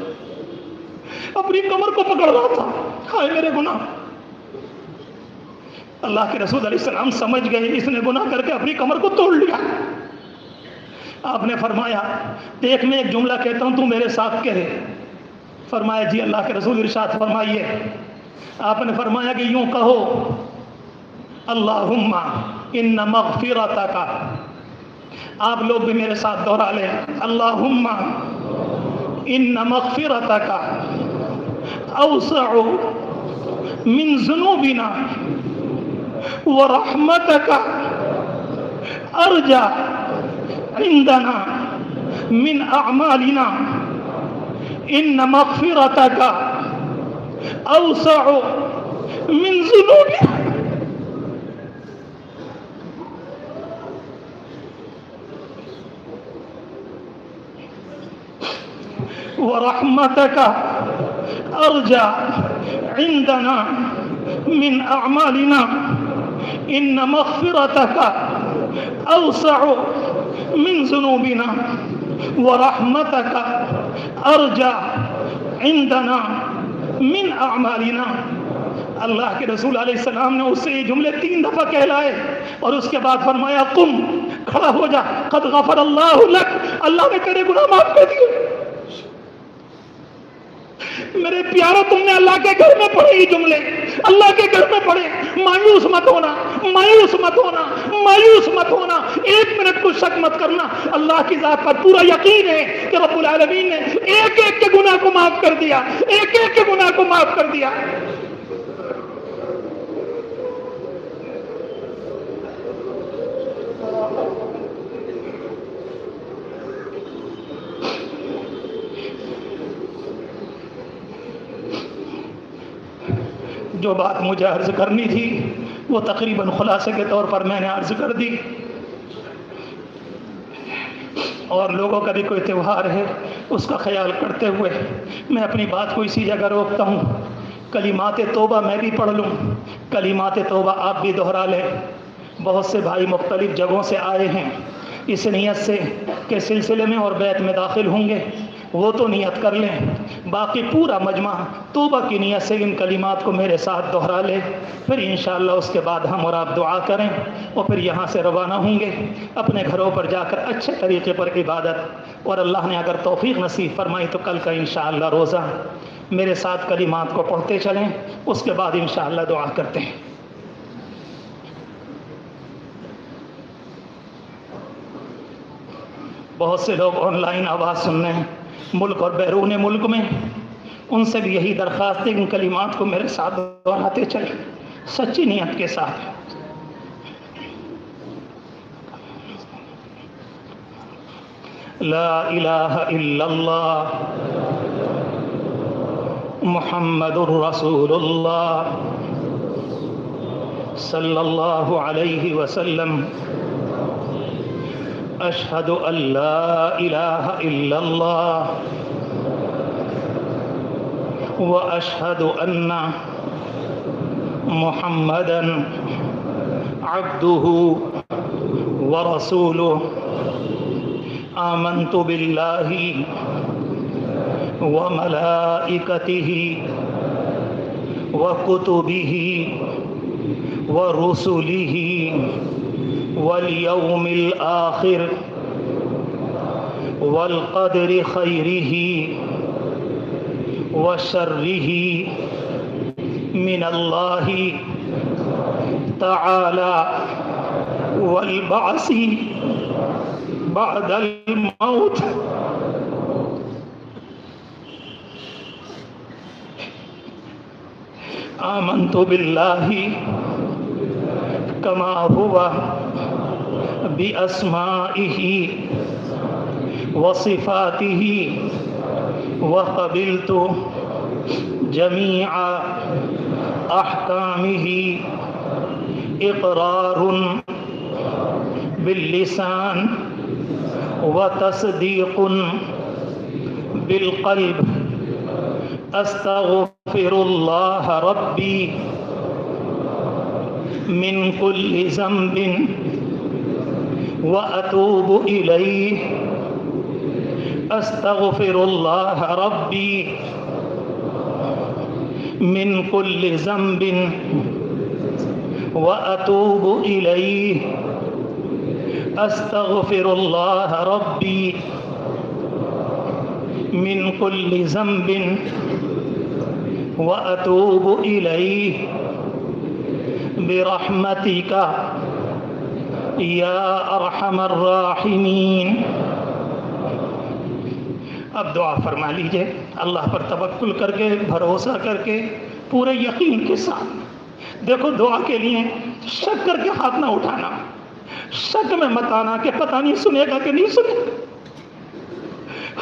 اپنی کمر کو پکڑ رہا تھا، ہائے میرے گناہ۔ اللہ کے رسول علیہ السلام سمجھ گئے اس نے گناہ کر کے اپنی کمر کو توڑ لیا۔ آپ نے فرمایا دیکھ میں ایک جملہ کہتا ہوں تو میرے ساتھ کہے۔ فرمایا جی اللہ کے رسول ارشاد فرمائیے۔ آپ نے فرمایا کہ یوں کہو اللہم ان مغفرتک، آپ لوگ بھی میرے ساتھ دہرا لیں، اللہم ان مغفرتک اوسع من ذنوبنا ورحمتک ارجع عندنا من اعمالنا ان مغفرتک اوسع من ذنوبنا۔ ورحمتك ارجع عندنا من اعمالنا ان مغفرتك اوسع من ذنوبنا ورحمتك ارجع عندنا من اعمالنا۔ اللہ کے رسول علیہ السلام نے اس سے یہ جملے 3 دفعہ کہلائے اور اس کے بعد فرمایا قم، کھڑا ہو جا، قد غفر اللہ لک، اللہ نے تیرے گناہ معاف کر دیے۔ میرے پیارو تم نے اللہ کے گھر میں پڑھے یہ جملے، اللہ کے گھر میں پڑھے، مایوس مت ہونا، مایوس مت ہونا، مایوس مت ہونا، 1 منٹ کو شک مت کرنا۔ اللہ کی ذات پر پورا یقین ہے کہ رب العالمین نے ایک ایک کے گناہ کو معاف کر دیا، ایک ایک کے گناہ کو معاف کر دیا۔ جو بات مجھے عرض کرنی تھی وہ تقریباً خلاصے کے طور پر میں نے عرض کر دی، اور لوگوں کا بھی کوئی تہوار ہے اس کا خیال کرتے ہوئے میں اپنی بات کو اسی جگہ روکتا ہوں۔ کلمات توبہ میں بھی پڑھ لوں، کلمات توبہ آپ بھی دہرا لیں۔ بہت سے بھائی مختلف جگہوں سے آئے ہیں اس نیت سے کہ سلسلے میں اور بیت میں داخل ہوں گے، وہ تو نیت کر لیں، باقی پورا مجمع توبہ کی نیت سے ان کلمات کو میرے ساتھ دہرا لے، پھر انشاءاللہ اس کے بعد ہم اور آپ دعا کریں اور پھر یہاں سے روانہ ہوں گے اپنے گھروں پر جا کر اچھے طریقے پر عبادت، اور اللہ نے اگر توفیق نصیب فرمائی تو کل کا انشاءاللہ روزہ میرے ساتھ کلمات کو پڑھتے چلیں، اس کے بعد انشاءاللہ دعا کرتے ہیں۔ بہت سے لوگ آن لائن آواز سن رہے ہیں، ملک اور بیرون ملک میں ان سے بھی یہی درخواست ہے کہ ان کلمات کو میرے ساتھ دہراتے چلیں سچی نیت کے ساتھ. لا الہ الا اللہ محمد رسول اللہ صلی اللہ علیہ وسلم. اشہد ان لا الہ الا اللہ واشہد ان محمدا عبدہ ورسولہ. آمنت باللہ وملائکتہ وکتبہ ورسلہ والیوم الآخر والقدر خیرہ وشرہ من اللہ تعالی والبعث بعد الموت. آمنت باللہ کما هو بأسمائہ وصفاتہ وقبلت جمیع احکامہ اقرار باللسان وتصدیق بالقلب. استغفر اللہ ربی من کل ذنب واتوب الیہ. استغفر اللہ ربی من کل ذنب واتوب الیہ. استغفر اللہ ربی من کل ذنب واتوب الیہ برحمتک یا ارحم الراحمین. اب دعا فرما لیجئے اللہ پر توکل کر کے بھروسہ کر کے پورے یقین کے ساتھ. دیکھو دعا کے لیے شک کر کے ہاتھ نہ اٹھانا, شک میں مت آنا کہ پتہ نہیں سنے گا کہ نہیں سنے.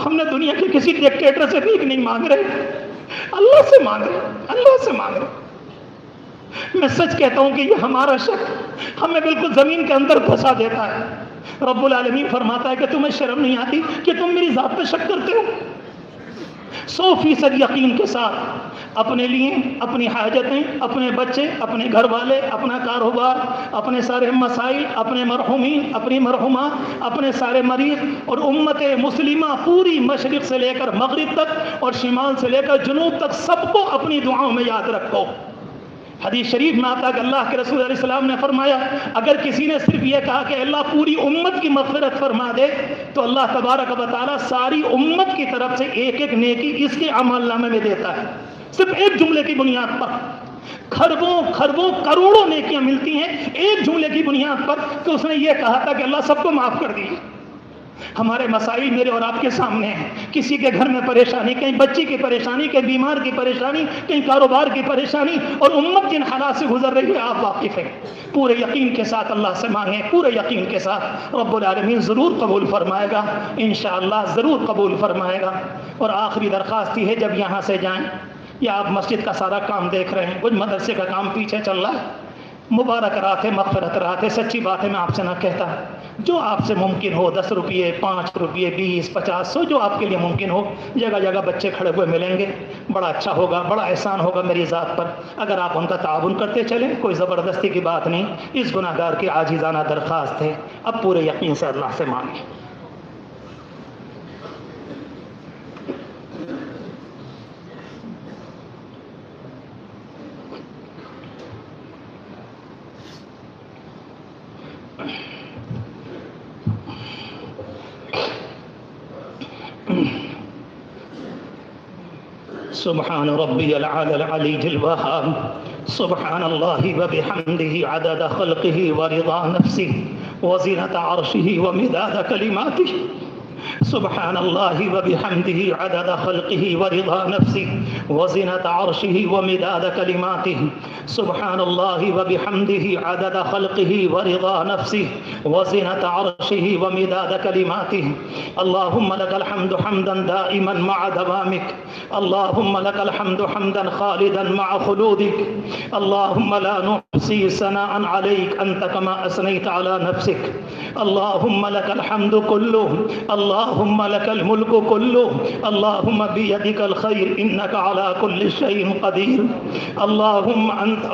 ہم نے دنیا کے کسی ڈکٹیٹر سے بھیک نہیں مانگ رہے, اللہ سے مانگ رہے, اللہ سے مانگ رہے. میں سچ کہتا ہوں کہ یہ ہمارا شک ہمیں بالکل زمین کے اندر پھنسا دیتا ہے. رب العالمین فرماتا ہے کہ تمہیں شرم نہیں آتی کہ تم میری ذات پہ شک کرتے ہو. 100% یقین کے ساتھ اپنے لیے, اپنی حاجتیں, اپنے بچے, اپنے گھر والے, اپنا کاروبار, اپنے سارے مسائل, اپنے مرحومین, اپنی مرحومات, اپنے سارے مریض اور امت مسلمہ پوری مشرق سے لے کر مغرب تک اور شمال سے لے کر جنوب تک سب کو اپنی دعاؤں میں یاد رکھو. حدیث شریف میں آتا کہ اللہ کے رسول علیہ السلام نے فرمایا اگر کسی نے صرف یہ کہا کہ اللہ پوری امت کی مغفرت فرما دے تو اللہ تبارک و تعالیٰ ساری امت کی طرف سے ایک ایک نیکی اس کے عمل نامے میں دیتا ہے. صرف ایک جملے کی بنیاد پر کھربوں کھربوں کروڑوں نیکیاں ملتی ہیں ایک جملے کی بنیاد پر کہ اس نے یہ کہا تھا کہ اللہ سب کو معاف کر دیجیے. ہمارے مسائل میرے اور آپ کے سامنے ہیں. کسی کے گھر میں پریشانی, کہیں بچی کی پریشانی, کہیں بیمار کی پریشانی, کہیں کاروبار کی پریشانی, اور امت جن حالات سے گزر رہی ہے آپ واقف ہیں. پورے یقین کے ساتھ اللہ سے مانگیں, پورے یقین کے ساتھ. رب العالمین ضرور قبول فرمائے گا, انشاءاللہ ضرور قبول فرمائے گا. اور آخری درخواست یہ ہے جب یہاں سے جائیں یا آپ مسجد کا سارا کام دیکھ رہے ہیں, کچھ مدرسے کا کام پیچھے چل رہا ہے, مبارک رات ہے, مغفرت رات ہے, سچی بات ہے, میں آپ سے نہ کہتا, جو آپ سے ممکن ہو 10 روپئے 5 روپئے 20 50 100 جو آپ کے لیے ممکن ہو. جگہ جگہ بچے کھڑے ہوئے ملیں گے, بڑا اچھا ہوگا, بڑا احسان ہوگا میری ذات پر اگر آپ ان کا تعاون کرتے چلیں. کوئی زبردستی کی بات نہیں, اس گناہ گار کی عاجزانہ درخواست ہے. اب پورے یقین سے اللہ سے مانگیں. سبحان ربی العلی العلی الوہاب سبحان اللہ وبحمدہ عدد خلقہ ورضا نفسہ وزنة عرشہ ومداد کلماتہ سبحان الله وبحمده عدد خلقه ورضا نفسه وزنة عرشه ومداد كلماته. سبحان الله وبحمده عدد خلقه ورضا نفسه وزنة عرشه ومداد كلماته. اللهم لك الحمد حمدا دائما مع دوامك. اللهم لك الحمد حمدا خالدا مع خلودك. اللهم لا نحصي ثناء عليك أنت كما أثنيت على نفسك. اللهم لك الحمد كله. اللهم لك الملك كله. اللهم بيدك الخير إنك على كل شيء قدير.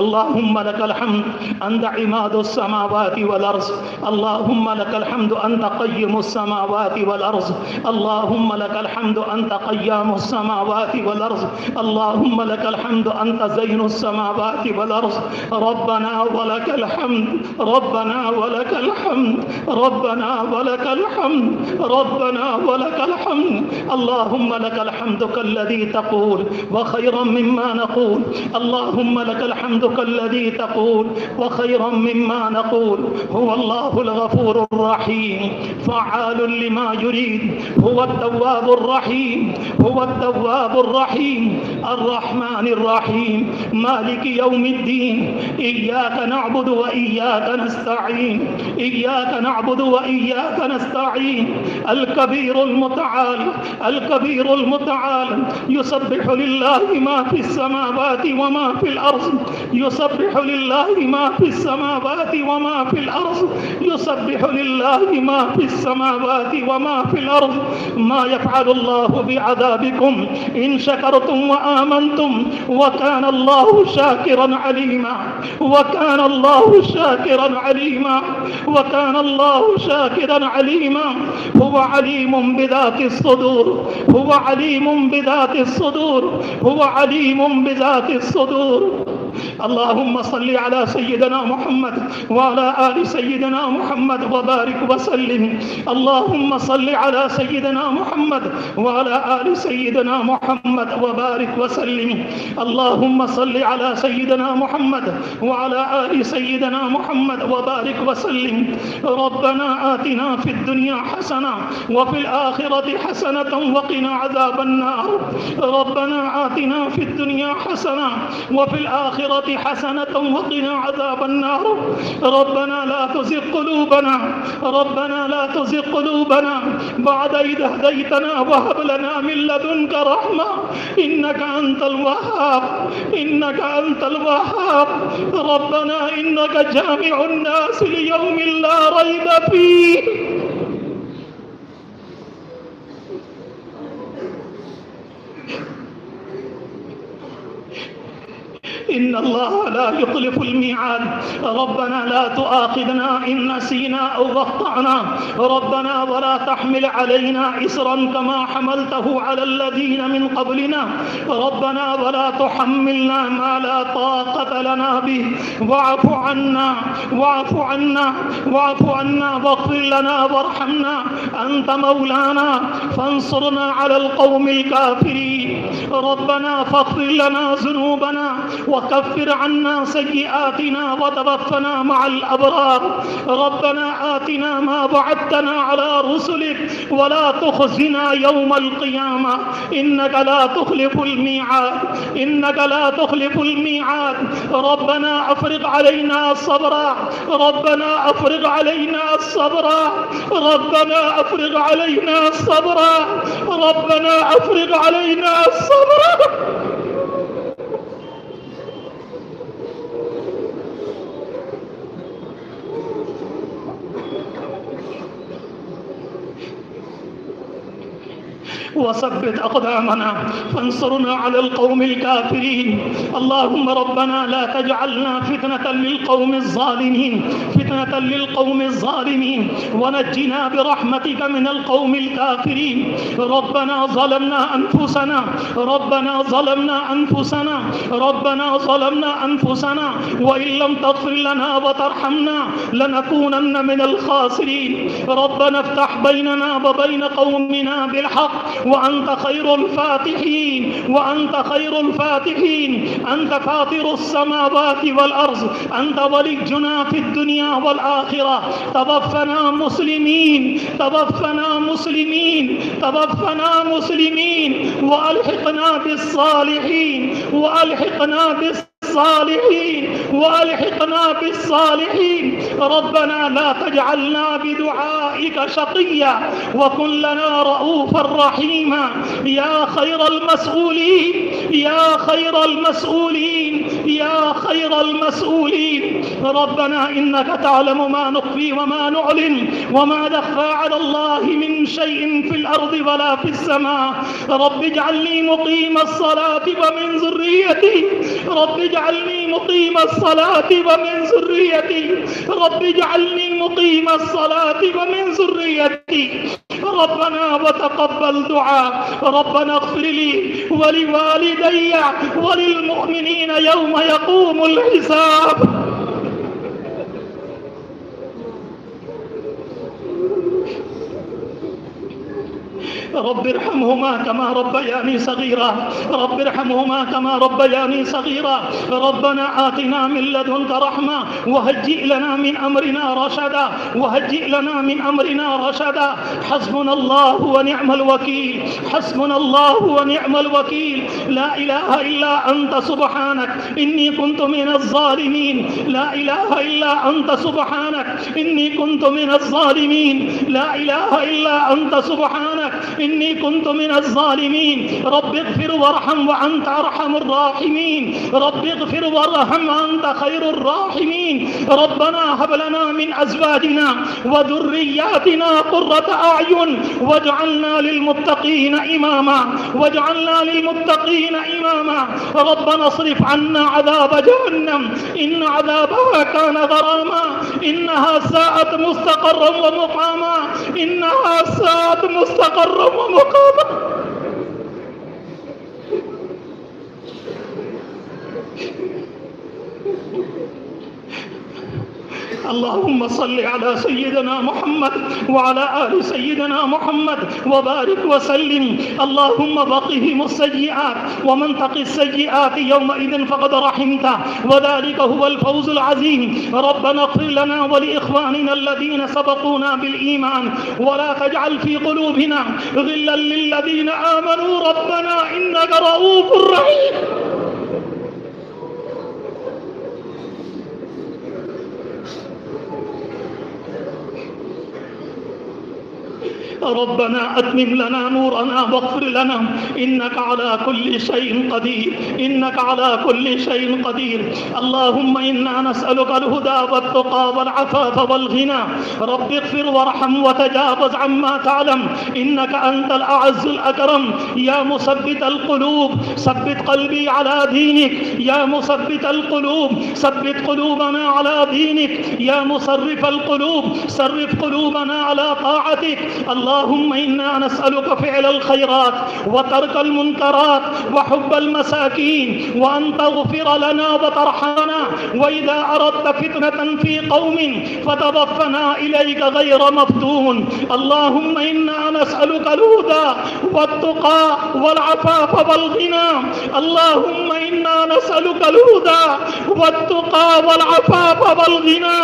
اللهم لك الحمد أنت عماد السماوات والأرض. اللهم لك الحمد أنت قيم السماوات والأرض. اللهم لك الحمد أنت قيام السماوات والأرض. اللهم لك الحمد أنت زين السماوات والأرض. ربنا ولك الحمد. ربنا ولك الحمد. ربنا ولك الحمد. ربنا ولك الحمد. اللهم لك الحمد كالذي تقول وخيرا مما نقول. اللهم لك الحمد كالذي تقول وخيرا مما نقول. هو الله الغفور الرحيم فعال لما يريد. هو التواب الرحيم. هو التواب الرحيم الرحمن الرحيم مالك يوم الدين. إياك نعبد وإياك نستعين. إياك نعبد وإياك نستعين. الكبير المتعال. الكبير المتعال يسبح لله ما في السماوات وما في الأرض. يسبح لله ما في السماوات وما في الأرض. يسبح لله ما في السماوات وما في الأرض. ما يفعل الله بعذابكم إن شكرتم وآمنتم وكان الله شاكرا عليما. وكان الله شاكرا عليما. وكان الله شاكرا عليما. هو عليم بذات الصدور. هو عليم بذات الصدور. هو عليم بذات الصدور. اللهم صل على سيدنا محمد وعلى آل سيدنا محمد وبارك وسلم. اللهم صل على سيدنا محمد وعلى آل سيدنا محمد وبارك وسلم. اللهم صل على سيدنا محمد وعلى آل سيدنا محمد وبارك وسلم. ربنا آتنا في الدنيا حسنة وفي الآخرة حسنة وقنا عذاب النار. ربنا آتنا في الدنيا حسنة وفي الآخرة حسنة وقنا عذاب النار. ربنا لا تزغ قلوبنا. ربنا لا تزغ قلوبنا بعد إذ هديتنا وهب لنا من لدنك رحمة إنك أنت الوهاب. إنك أنت الوهاب. ربنا إنك جامع الناس ليوم لا ريب فيه. إن الله لا يخلف الميعاد. ربنا لا تؤاخذنا إن نسينا أو أخطأنا. ربنا ولا تحمل علينا إصرا كما حملته على الذين من قبلنا. ربنا ولا تحملنا ما لا طاقة لنا به. واعف عنا. واعف عنا. واعف عنا واغفر لنا وارحمنا. أنت مولانا فانصرنا على القوم الكافرين. ربنا فاغفر لنا ذنوبنا وكفر عنا سيئاتنا وتوفنا مع الأبرار. ربنا آتنا ما وعدتنا على رسلك ولا تخزنا يوم القيامة إنك لا تخلف الميعاد. إنك لا تخلف الميعاد. ربنا أفرغ علينا صبرا. ربنا أفرغ علينا صبرا. ربنا أفرغ علينا صبرا. ربنا أفرغ علينا صبرا. وثبت أقدامنا فانصرنا على القوم الكافرين. اللهم ربنا لا تجعلنا فتنة للقوم الظالمين. فتنة للقوم الظالمين ونجنا برحمتك من القوم الكافرين. ربنا ظلمنا أنفسنا. ربنا ظلمنا أنفسنا. ربنا ظلمنا أنفسنا وإن لم تغفر لنا وترحمنا لنكونن من الخاسرين. ربنا افتح بيننا وبين قومنا بالحق وأنت خير الفاتحين وأنت خير الفاتحين. أنت فاطر السماوات والأرض، أنت ولينا في الدنيا والآخرة. توفنا مسلمين، توفنا مسلمين، توفنا مسلمين، وألحقنا بالصالحين، وألحقنا بالصالحين، وألحقنا بالصالحين. ربنا لا تجعلنا بدعائك شقيا، وكن لنا رؤوفا رحيما. يا خير المسؤولين، يا خير المسؤولين، يا خير المسؤولين. ربنا إنك تعلم ما نخفي وما نعلن، وما يخفى على الله من شيء في الأرض ولا في السماء. رب اجعلني مقيم الصلاة ومن ذريتي، رب اجعلني مقيم الصلاة ومن ذريتي، رب اجعلني مقيم الصلاة ومن ذريتي. ربنا وتقبل دعاء. ربنا اغفر لي ولوالدي وللمؤمنين يوم يقوم الحساب. رب ارحمهما كما ربياني صغيرا، رب ارحمهما كما ربياني صغيرا. ربنا آتنا من لدنك رحمة وهيئ لنا من أمرنا رشدا، وهيئ لنا من أمرنا رشدا. حسبنا الله ونعم الوكيل، حسبنا الله ونعم الوكيل. لا إله إلا أنت سبحانك إني كنت من الظالمين، لا إله إلا أنت سبحانك إني كنت من الظالمين، لا إله إلا أنت سبحانك إني كنت من الظالمين. رب اغفر وارحم وأنت أرحم الراحمين، رب اغفر وارحم وأنت خير الراحمين. ربنا هب لنا من أزواجنا وذرياتنا قرة أعين واجعلنا للمتقين إماما، واجعلنا للمتقين إماما. ربنا اصرف عنا عذاب جهنم إن عذابها كان غراما، إنها ساءت مستقرا ومقاما، إنها ساءت مستقرا ومقاما. اللهم صل على سيدنا محمد وعلى آل سيدنا محمد وبارك وسلم. اللهم بقهم السيئات، ومن تق السيئات يومئذ فقد رحمته، وذلك هو الفوز العظيم. ربنا اغفر لنا ولإخواننا الذين سبقونا بالإيمان، ولا تجعل في قلوبنا غلا للذين آمنوا ربنا إنك رؤوف رحيم. ربنا أتمم لنا نورنا واغفر لنا إنك على كل شيء قدير، إنك على كل شيء قدير. اللهم إنا نسألك الهدى والتقى والعفاف والغنى. رب اغفر وارحم وتجاوز عما تعلم، إنك أنت الأعز الأكرم. يا مثبت القلوب ثبت قلبي على دينك، يا مثبت القلوب ثبت قلوبنا على دينك، يا مصرف القلوب صرف قلوبنا على طاعتك. اللهم إنا نسألك فعل الخيرات وترك المنكرات وحب المساكين، وأن تغفر لنا وترحمنا، وإذا أردت فتنة في قوم فتوفنا إليك غير مفتون. اللهم إنا نسألك الهدى والتقى والعفاف والغنى. اللهم إنا نسألك الهدى والتقى والعفاف والغنى.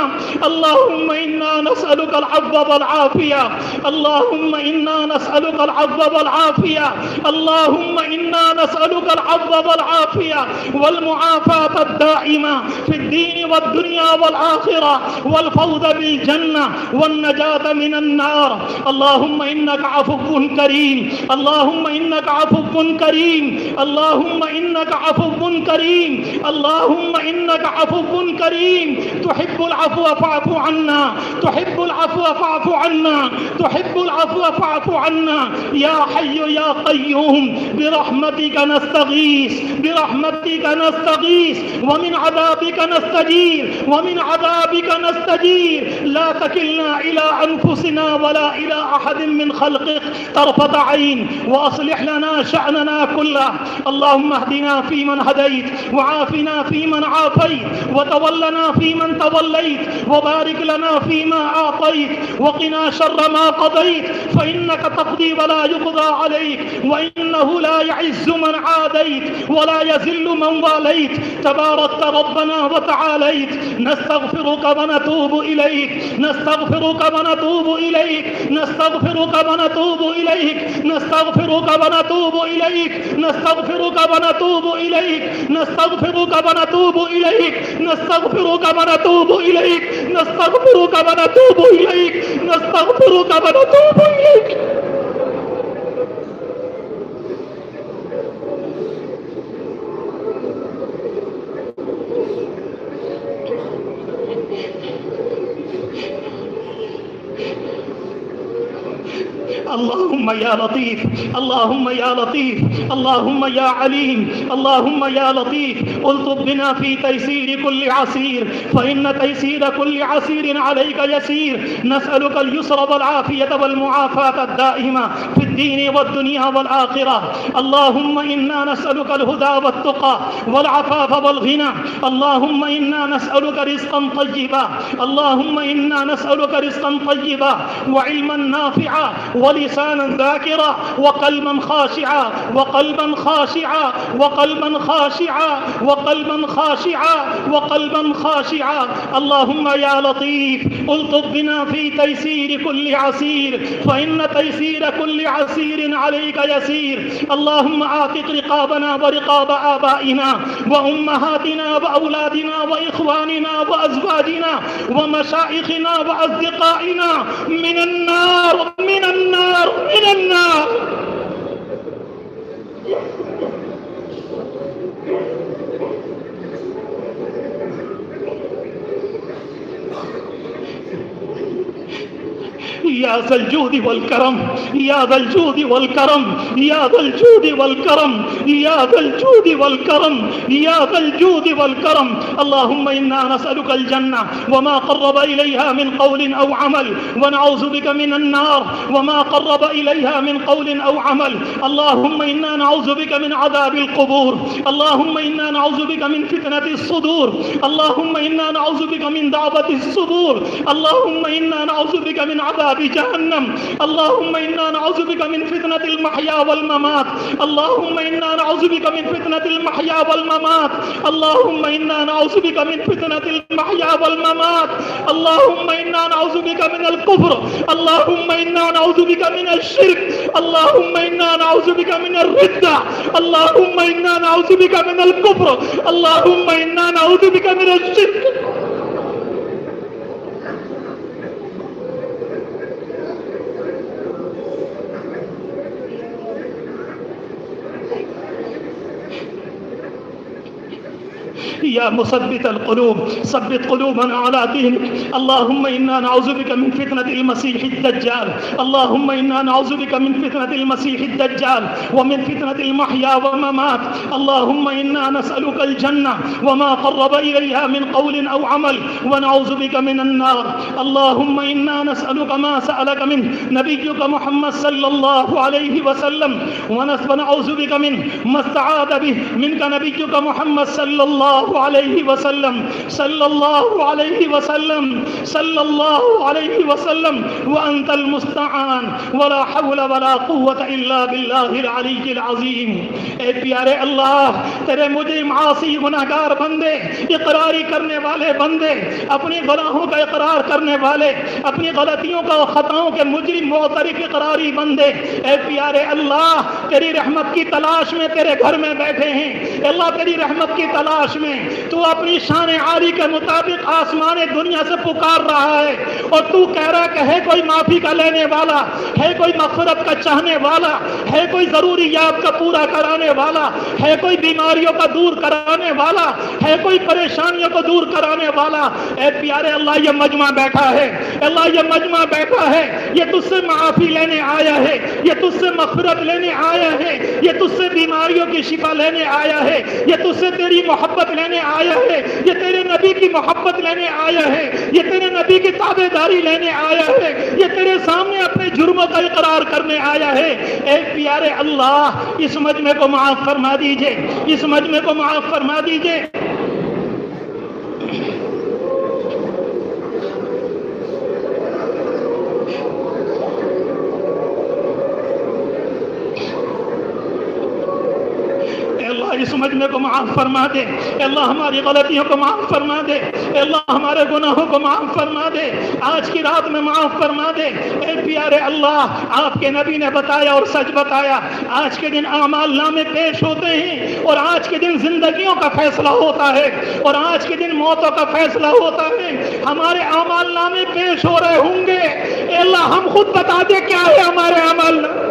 اللهم إنا نسألك العفو والعافية، اللهم إنا نسألك العفو والعافية، اللهم إنا نسألك العفو والعافية والمعافاة الدائمة في الدين والدنيا والآخرة، والفوز بالجنة والنجاة من النار. اللهم إنك عفو كريم، اللهم إنك عفو كريم، اللهم إنك عفو كريم، اللهم إنك عفو كريم. تحب العفو فاعف عنا، تحب العفو فاعف عنا، تحب العفو فاعف عنا. يا حي يا قيوم برحمتك نستغيث، برحمتك نستغيث، ومن عذابك نستجير، ومن عذابك نستجير. لا تكلنا إلى أنفسنا ولا إلى أحد من خلقك طرفة عين. وأصلح لنا شأننا كله. اللهم اهدنا فيمن هديت، وعافنا فيمن عافيت، وتولنا فيمن توليت، وبارك لنا فيما أعطيت، وقنا شر ما قضيت، فإنك تقضي ولا يقضى عليك، وإنه لا يعز من عاديت ولا يذل من واليت، تباركت ربنا وتعاليت. نستغفرك ونتوب إليك، نستغفرك ونتوب إليك، نستغفرك ونتوب إليك، نستغفرك ونتوب إليك، نستغفرك ونتوب إليك، نستغفرك ونتوب إليك، نستغفرك ونتوب إليك، نستغفرك ونتوب إليك، نستغفرك ونتوب إليك. اللهم يا لطيف، اللهم يا لطيف، اللهم يا عليم، اللهم يا لطيف، الطف بنا في تيسير كل عسير، فإن تيسير كل عسير عليك يسير. نسألك اليسر والعافية والمعافاة الدائمة في الدين والدنيا والآخرة. اللهم إنا نسألك الهدى والتقى والعفاف والغنى. اللهم إنا نسألك رزقا طيبا، اللهم إنا نسألك رزقا طيبا وعلما نافعا ولسانا ذاكرا وقلبا خاشعا، وقلبا خاشعا، وقلبا خاشعا، وقلبا خاشعا، وقلبا خاشعا. اللهم يا لطيف، الطف بنا في تيسير كل عسير، فإن تيسير كل عسير عليك يسير. اللهم اعتق رقابنا ورقاب آبائنا وأمهاتنا وأولادنا وإخواننا وأزواجنا ومشائخنا وأصدقائنا من النار، من النار، من النار. يا ذا الجود والكرم، يا ذا الجود والكرم، يا ذا الجود والكرم، يا ذا الجود والكرم، يا ذا الجود والكرم. اللهم إنا نسألك الجنة وما قرب إليها من قول أو عمل، ونعوذ بك من النار وما قرب إليها من قول أو عمل. اللهم إنا نعوذ بك من عذاب القبور، اللهم إنا نعوذ بك من فتنة الصدور، اللهم إنا نعوذ بك من دعوة الصدور، اللهم إنا نعوذ بك من عذاب جهنم، اللهم إنا نعوذ بك من فتنة المحيا والممات، اللهم إنا نعوذ بك من فتنة المحيا والممات، اللهم إنا نعوذ بك من فتنة المحيا والممات، اللهم إنا نعوذ بك من الكفر، اللهم إنا نعوذ بك من الشرك، اللهم إنا نعوذ بك من الردة، اللهم إنا نعوذ بك من الكفر، اللهم إنا نعوذ بك من الشرك. يا مثبت القلوب ثبت قلوبنا على دينك. اللهم إنا نعوذ بك من فتنة المسيح الدجال، اللهم إنا نعوذ بك من فتنة المسيح الدجال ومن فتنة المحيا والممات. اللهم إنا نسألك الجنة وما قرب إليها من قول أو عمل، ونعوذ بك من النار. اللهم إنا نسألك ما سألك منه نبيك محمد صلى الله عليه وسلم، ونعوذ بك منه ما استعاذ به منك نبيك محمد صلى الله عليه وسلم، صلى الله عليه وسلم، صلى الله عليه وسلم. وأنت المستعان ولا حول ولا قوة إلا بالله العلي العظيم. اے پیارے اللہ، تیرے مجھے معاصی گناہگار بندے، اقراری کرنے والے بندے، اپنی گناہوں کا اقرار کرنے والے، اپنی غلطیوں کا خطاؤں کے مجرم معترف اقراری بندے، اے پیارے اللہ، تیری رحمت کی تلاش میں تیرے گھر میں بیٹھے ہیں. اللہ تیری رحمت کی تلاش میں تو اپنی شان عالی کے مطابق آسمان دنیا سے پکار رہا ہے، اور تو کہہ رہا کہ ہے کوئی معافی کا لینے والا، ہے کوئی مغفرت کا چاہنے والا، ہے کوئی ضروریات کا پورا کرانے والا، ہے کوئی بیماریوں کا دور کرانے والا، ہے کوئی پریشانیوں کو دور کرانے والا. اے پیارے اللہ، یہ مجمع بیٹھا ہے، اللہ یہ مجمع بیٹھا ہے، یہ تجھ سے معافی لینے آیا ہے، یہ تجھ سے مغفرت لینے آیا آیا ہے، یہ تجھ سے بیماریوں کی شفا لینے آیا ہے، یہ تجھ سے تیری محبت لینے آیا ہے، یہ تیرے نبی کی محبت لینے آیا ہے، یہ تیرے نبی کی تابع داری لینے آیا ہے، یہ تیرے سامنے اپنے جرموں کا اقرار کرنے آیا ہے۔ اے پیارے اللہ، اس مجمع کو معاف فرما دیجئے، اس مجمع کو معاف فرما دیجئے۔ اس مجمع کو معاف فرما دے، اے اللہ ہماری غلطیوں کو معاف فرما دے، اے اللہ ہمارے گناہوں کو معاف فرما دے، آج کی رات میں معاف فرما دے۔ اے پیارے اللہ، آپ کے نبی نے بتایا اور سچ بتایا، آج کے دن اعمال نامے پیش ہوتے ہیں، اور آج کے دن زندگیوں کا فیصلہ ہوتا ہے، اور آج کے دن موتوں کا فیصلہ ہوتا ہے۔ ہمارے اعمال نامے پیش ہو رہے ہوں گے، اے اللہ ہم خود بتا دے کیا ہے ہمارے اعمال نامے۔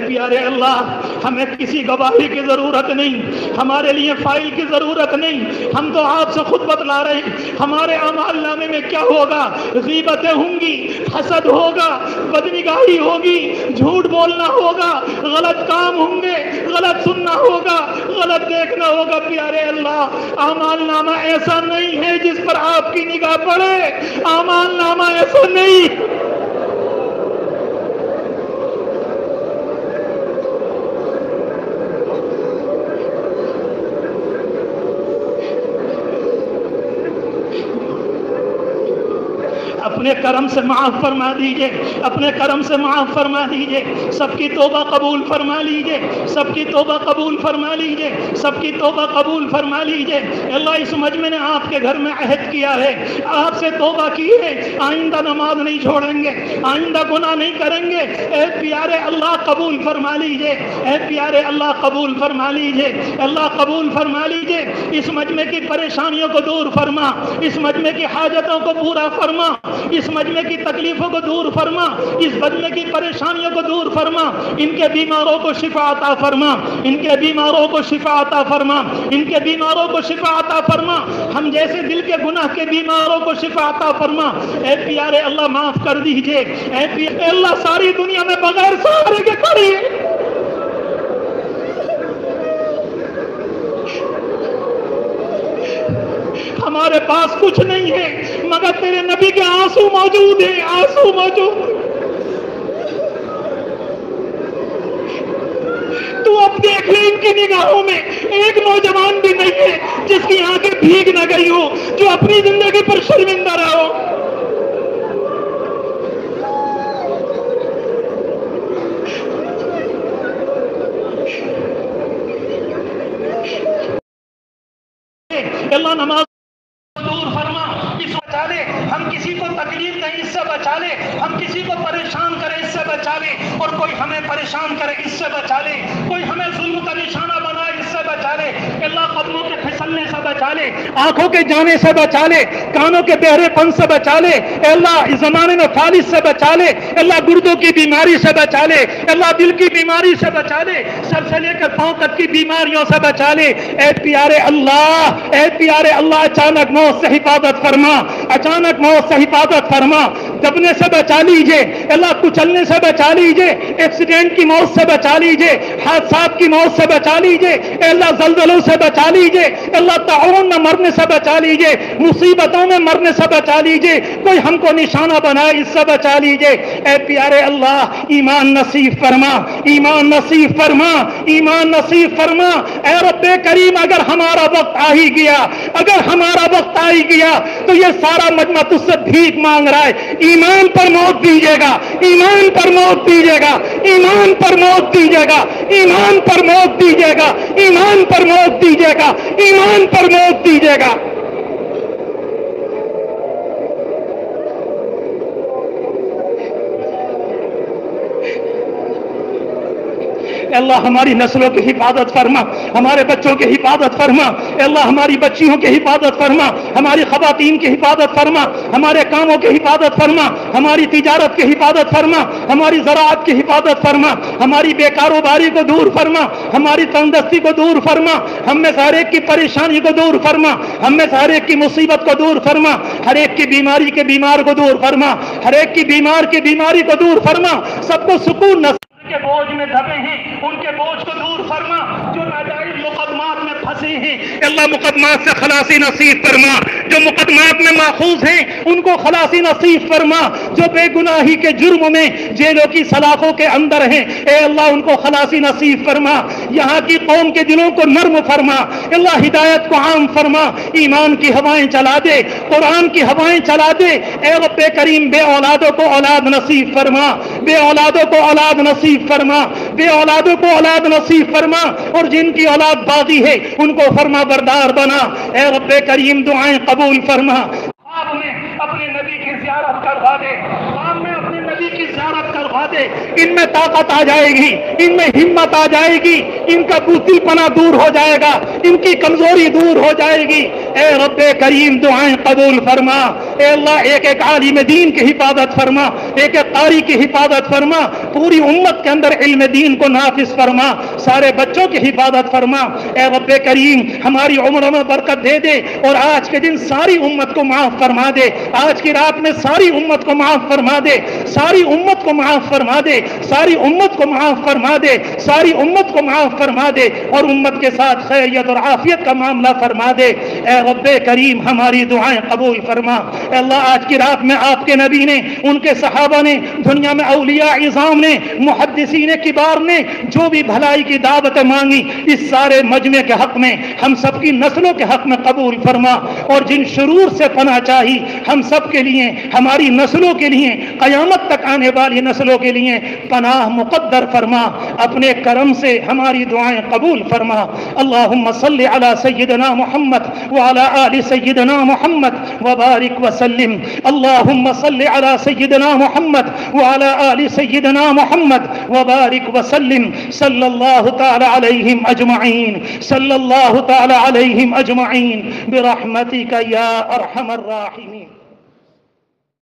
پیارے اللہ، ہمیں کسی گواہی کی ضرورت نہیں، ہمارے لیے فائل کی ضرورت نہیں، ہم تو آپ سے خود بتلا رہے ہیں ہمارے اعمال نامے میں کیا ہوگا۔ غیبتیں ہوں گی، حسد ہوگا، بدنگاہی ہوگی، جھوٹ بولنا ہوگا، غلط کام ہوں گے، غلط سننا ہوگا، غلط دیکھنا ہوگا۔ پیارے اللہ، اعمال نامہ ایسا نہیں ہے جس پر آپ کی نگاہ پڑے، اعمال نامہ ایسا نہیں۔ اپنے کرم سے معاف فرما دیجئے، اپنے کرم سے معاف فرما دیجئے، سب کی توبہ قبول فرما لیجئے، سب کی توبہ قبول فرما لیجئے، سب کی توبہ قبول فرما لیجئے۔ اللہ اس مجمع نے آپ کے گھر میں عہد کیا ہے، آپ سے توبہ کی ہے، آئندہ نماز نہیں چھوڑیں گے، آئندہ گناہ نہیں کریں گے۔ اے پیارے اللہ قبول فرما لیجئے، اے پیارے اللہ قبول فرما لیجئے، اللہ قبول فرما لیجئے۔ اس مجمع کی پریشانیوں کو دور فرما، اس مجمع کی حاجتوں کو پورا فرما، اس مجمع کی تکلیفوں کو دور فرما، اس مجمع کی پریشانیوں کو دور فرما، ان کے بیماروں کو شفا عطا فرما، ان کے بیماروں کو شفا عطا فرما، ان کے بیماروں کو شفا عطا فرما، ہم جیسے دل کے گناہ کے بیماروں کو شفا عطا فرما۔ اے پیارے اللہ معاف کر دیجئے، اے اللہ ساری دنیا میں بغیر سہارے کے کھڑی ہے، ہمارے پاس کچھ نہیں ہے مگر تیرے نبی کے آنسو موجود ہیں، آنسو موجود ہیں۔ تو اب دیکھ لے ان کی نگاہوں میں ایک نوجوان بھی نہیں ہے جس کی آنکھیں بھیگ نہ گئی ہو، جو اپنی زندگی پر شرمندہ رہا ہو۔ اللہ نماز دور فرما، اس بچا لے، ہم کسی کو تکلیف دیں اس سے بچا لے، ہم کسی کو پریشان کرے اس سے بچا لے، اور کوئی ہمیں پریشان کرے اس سے بچا لے، کوئی ہمیں ظلم کا نشانہ بنائے اس سے بچا لے۔ اللہ قدموں کے پھسلنے سے بچا لے، آنکھوں کے جانے سے بچا لے، کانوں کے بہرے پن سے بچا لے، اللہ اس زمانے میں فالج سے بچا لے، اللہ گردوں کی بیماری سے بچا لے، اللہ دل کی بیماری سے بچا لے، سر سے لے کر پاؤں تک کی بیماریوں سے بچا لے۔ اے پیارے اللہ، اے پیارے اللہ، اچانک موت سے حفاظت فرما، اچانک موت سے حفاظت فرما، دبنے سے بچا لیجئے اللہ، کچلنے سے بچا لیجئے، ایکسیڈنٹ کی موت سے بچا لیجئے، حادثات کی موت سے بچا لیجئے، اے اللہ زلزلوں سے بچا لیجئے، اللہ تعاون میں مرنے سے بچا لیجئے، مصیبتوں میں مرنے سے بچا لیجئے، کوئی ہم کو نشانہ بنائے اس سے بچا لیجئے۔ اے پیارے اللہ ایمان نصیب فرما، ایمان نصیب فرما، ایمان نصیب فرما۔ اے رب کریم اگر ہمارا وقت آ ہی گیا، اگر ہمارا وقت آ ہی گیا تو یہ سارا مجمع تجھ سے بھیک مانگ رہا ہے، ایمان پر موت دیجیے گا، ایمان پر موت دیجیے گا، ایمان پر موت دیجیے گا، ایمان پر موت دیجیے گا، ایمان پر موت دیجیے گا، ایمان پر موت دیجیے گا۔ اے اللہ ہماری نسلوں کی حفاظت فرما، ہمارے بچوں کی حفاظت فرما، اے اللہ ہماری بچیوں کی حفاظت فرما، ہماری خواتین کی حفاظت فرما، ہمارے کاموں کی حفاظت فرما، ہماری تجارت کی حفاظت فرما، ہماری زراعت کی حفاظت فرما، ہماری بے کاروباری کو دور فرما، ہماری تندرستی کو دور فرما، ہم میں سے ہر ایک کی پریشانی کو دور فرما، ہم میں سے ہر ایک کی مصیبت کو دور فرما، ہر ایک کی بیماری کے بیمار کو دور فرما، ہر ایک کی بیمار کی بیماری کو دور فرما، سب کو سکون نصیب کے بوجھ میں دبے ہیں ان کے بوجھ کو دور فرما، جو ناجائز مقدمات میں پھنسے ہیں اللہ مقدمات سے خلاصی نصیب فرما، جو مقدمات میں ماخوذ ہیں ان کو خلاصی نصیب فرما، جو بے گناہی کے جرم میں جیلوں کی سلاخوں کے اندر ہیں اے اللہ ان کو خلاصی نصیب فرما، یہاں کی قوم کے دلوں کو نرم فرما، اللہ ہدایت کو عام فرما، ایمان کی ہوائیں چلا دے، قرآن کی ہوائیں چلا دے، اے رب کریم بے اولادوں کو اولاد نصیب فرما، بے اولادوں کو اولاد نصیب فرما، بے اولادوں کو اولاد نصیب فرما، اور جن کی اولاد باقی ہے ان کو فرما بردار بنا، اے رب کریم دعائیں قبول فرما۔ خواب میں اپنے نبی کی زیارت کروا دے، خواب میں اپنے نبی کی زیارت کروا دے، ان میں طاقت آ جائے گی، ان میں ہمت آ جائے گی، ان کا بوتی پنا دور ہو جائے گا، ان کی کمزوری دور ہو جائے گی، اے رب کریم دعائیں قبول فرما، اے اللہ ایک ایک عالم دین کی حفاظت فرما، ایک ایک قاری کی حفاظت فرما، پوری امت کے اندر علم دین کو نافذ فرما، سارے بچوں کی حفاظت فرما، اے رب کریم ہماری عمروں میں برکت دے دے، اور آج کے دن ساری امت کو معاف فرما دے، آج کی رات میں ساری امت کو معاف فرما دے، ساری امت کو معاف فرما دے، ساری امت کو معاف فرما دے، ساری امت کو معاف فرما دے، اور امت کے ساتھ خیریت اور عافیت کا معاملہ فرما دے، اے رب کریم ہماری دعائیں قبول فرما، اے اللہ آج کی رات میں آپ کے نبی نے، ان کے صحابہ نے، دنیا میں اولیاء عظام نے، محدثین کبار نے جو بھی بھلائی کی دعوت مانگی اس سارے مجمع کے حق میں، ہم سب کی نسلوں کے حق میں قبول فرما، اور جن شرور سے پناہ چاہی ہم سب کے لیے، ہماری نسلوں کے لیے، قیامت تک آنے والی نسلوں کے لیے پناہ مقدر فرما، اپنے کرم سے ہماری دعائیں قبول فرما۔ اللہم صلی علی سیدنا محمد وعلی آل سیدنا محمد وبارک وسلم، اللہم صلی علی سیدنا محمد وعلی آل سیدنا محمد وبارک وسلم، صلی اللہ تعالی علیہم اجمعین، صلی اللہ تعالی علیہم اجمعین برحمتک یا ارحم الراحمین۔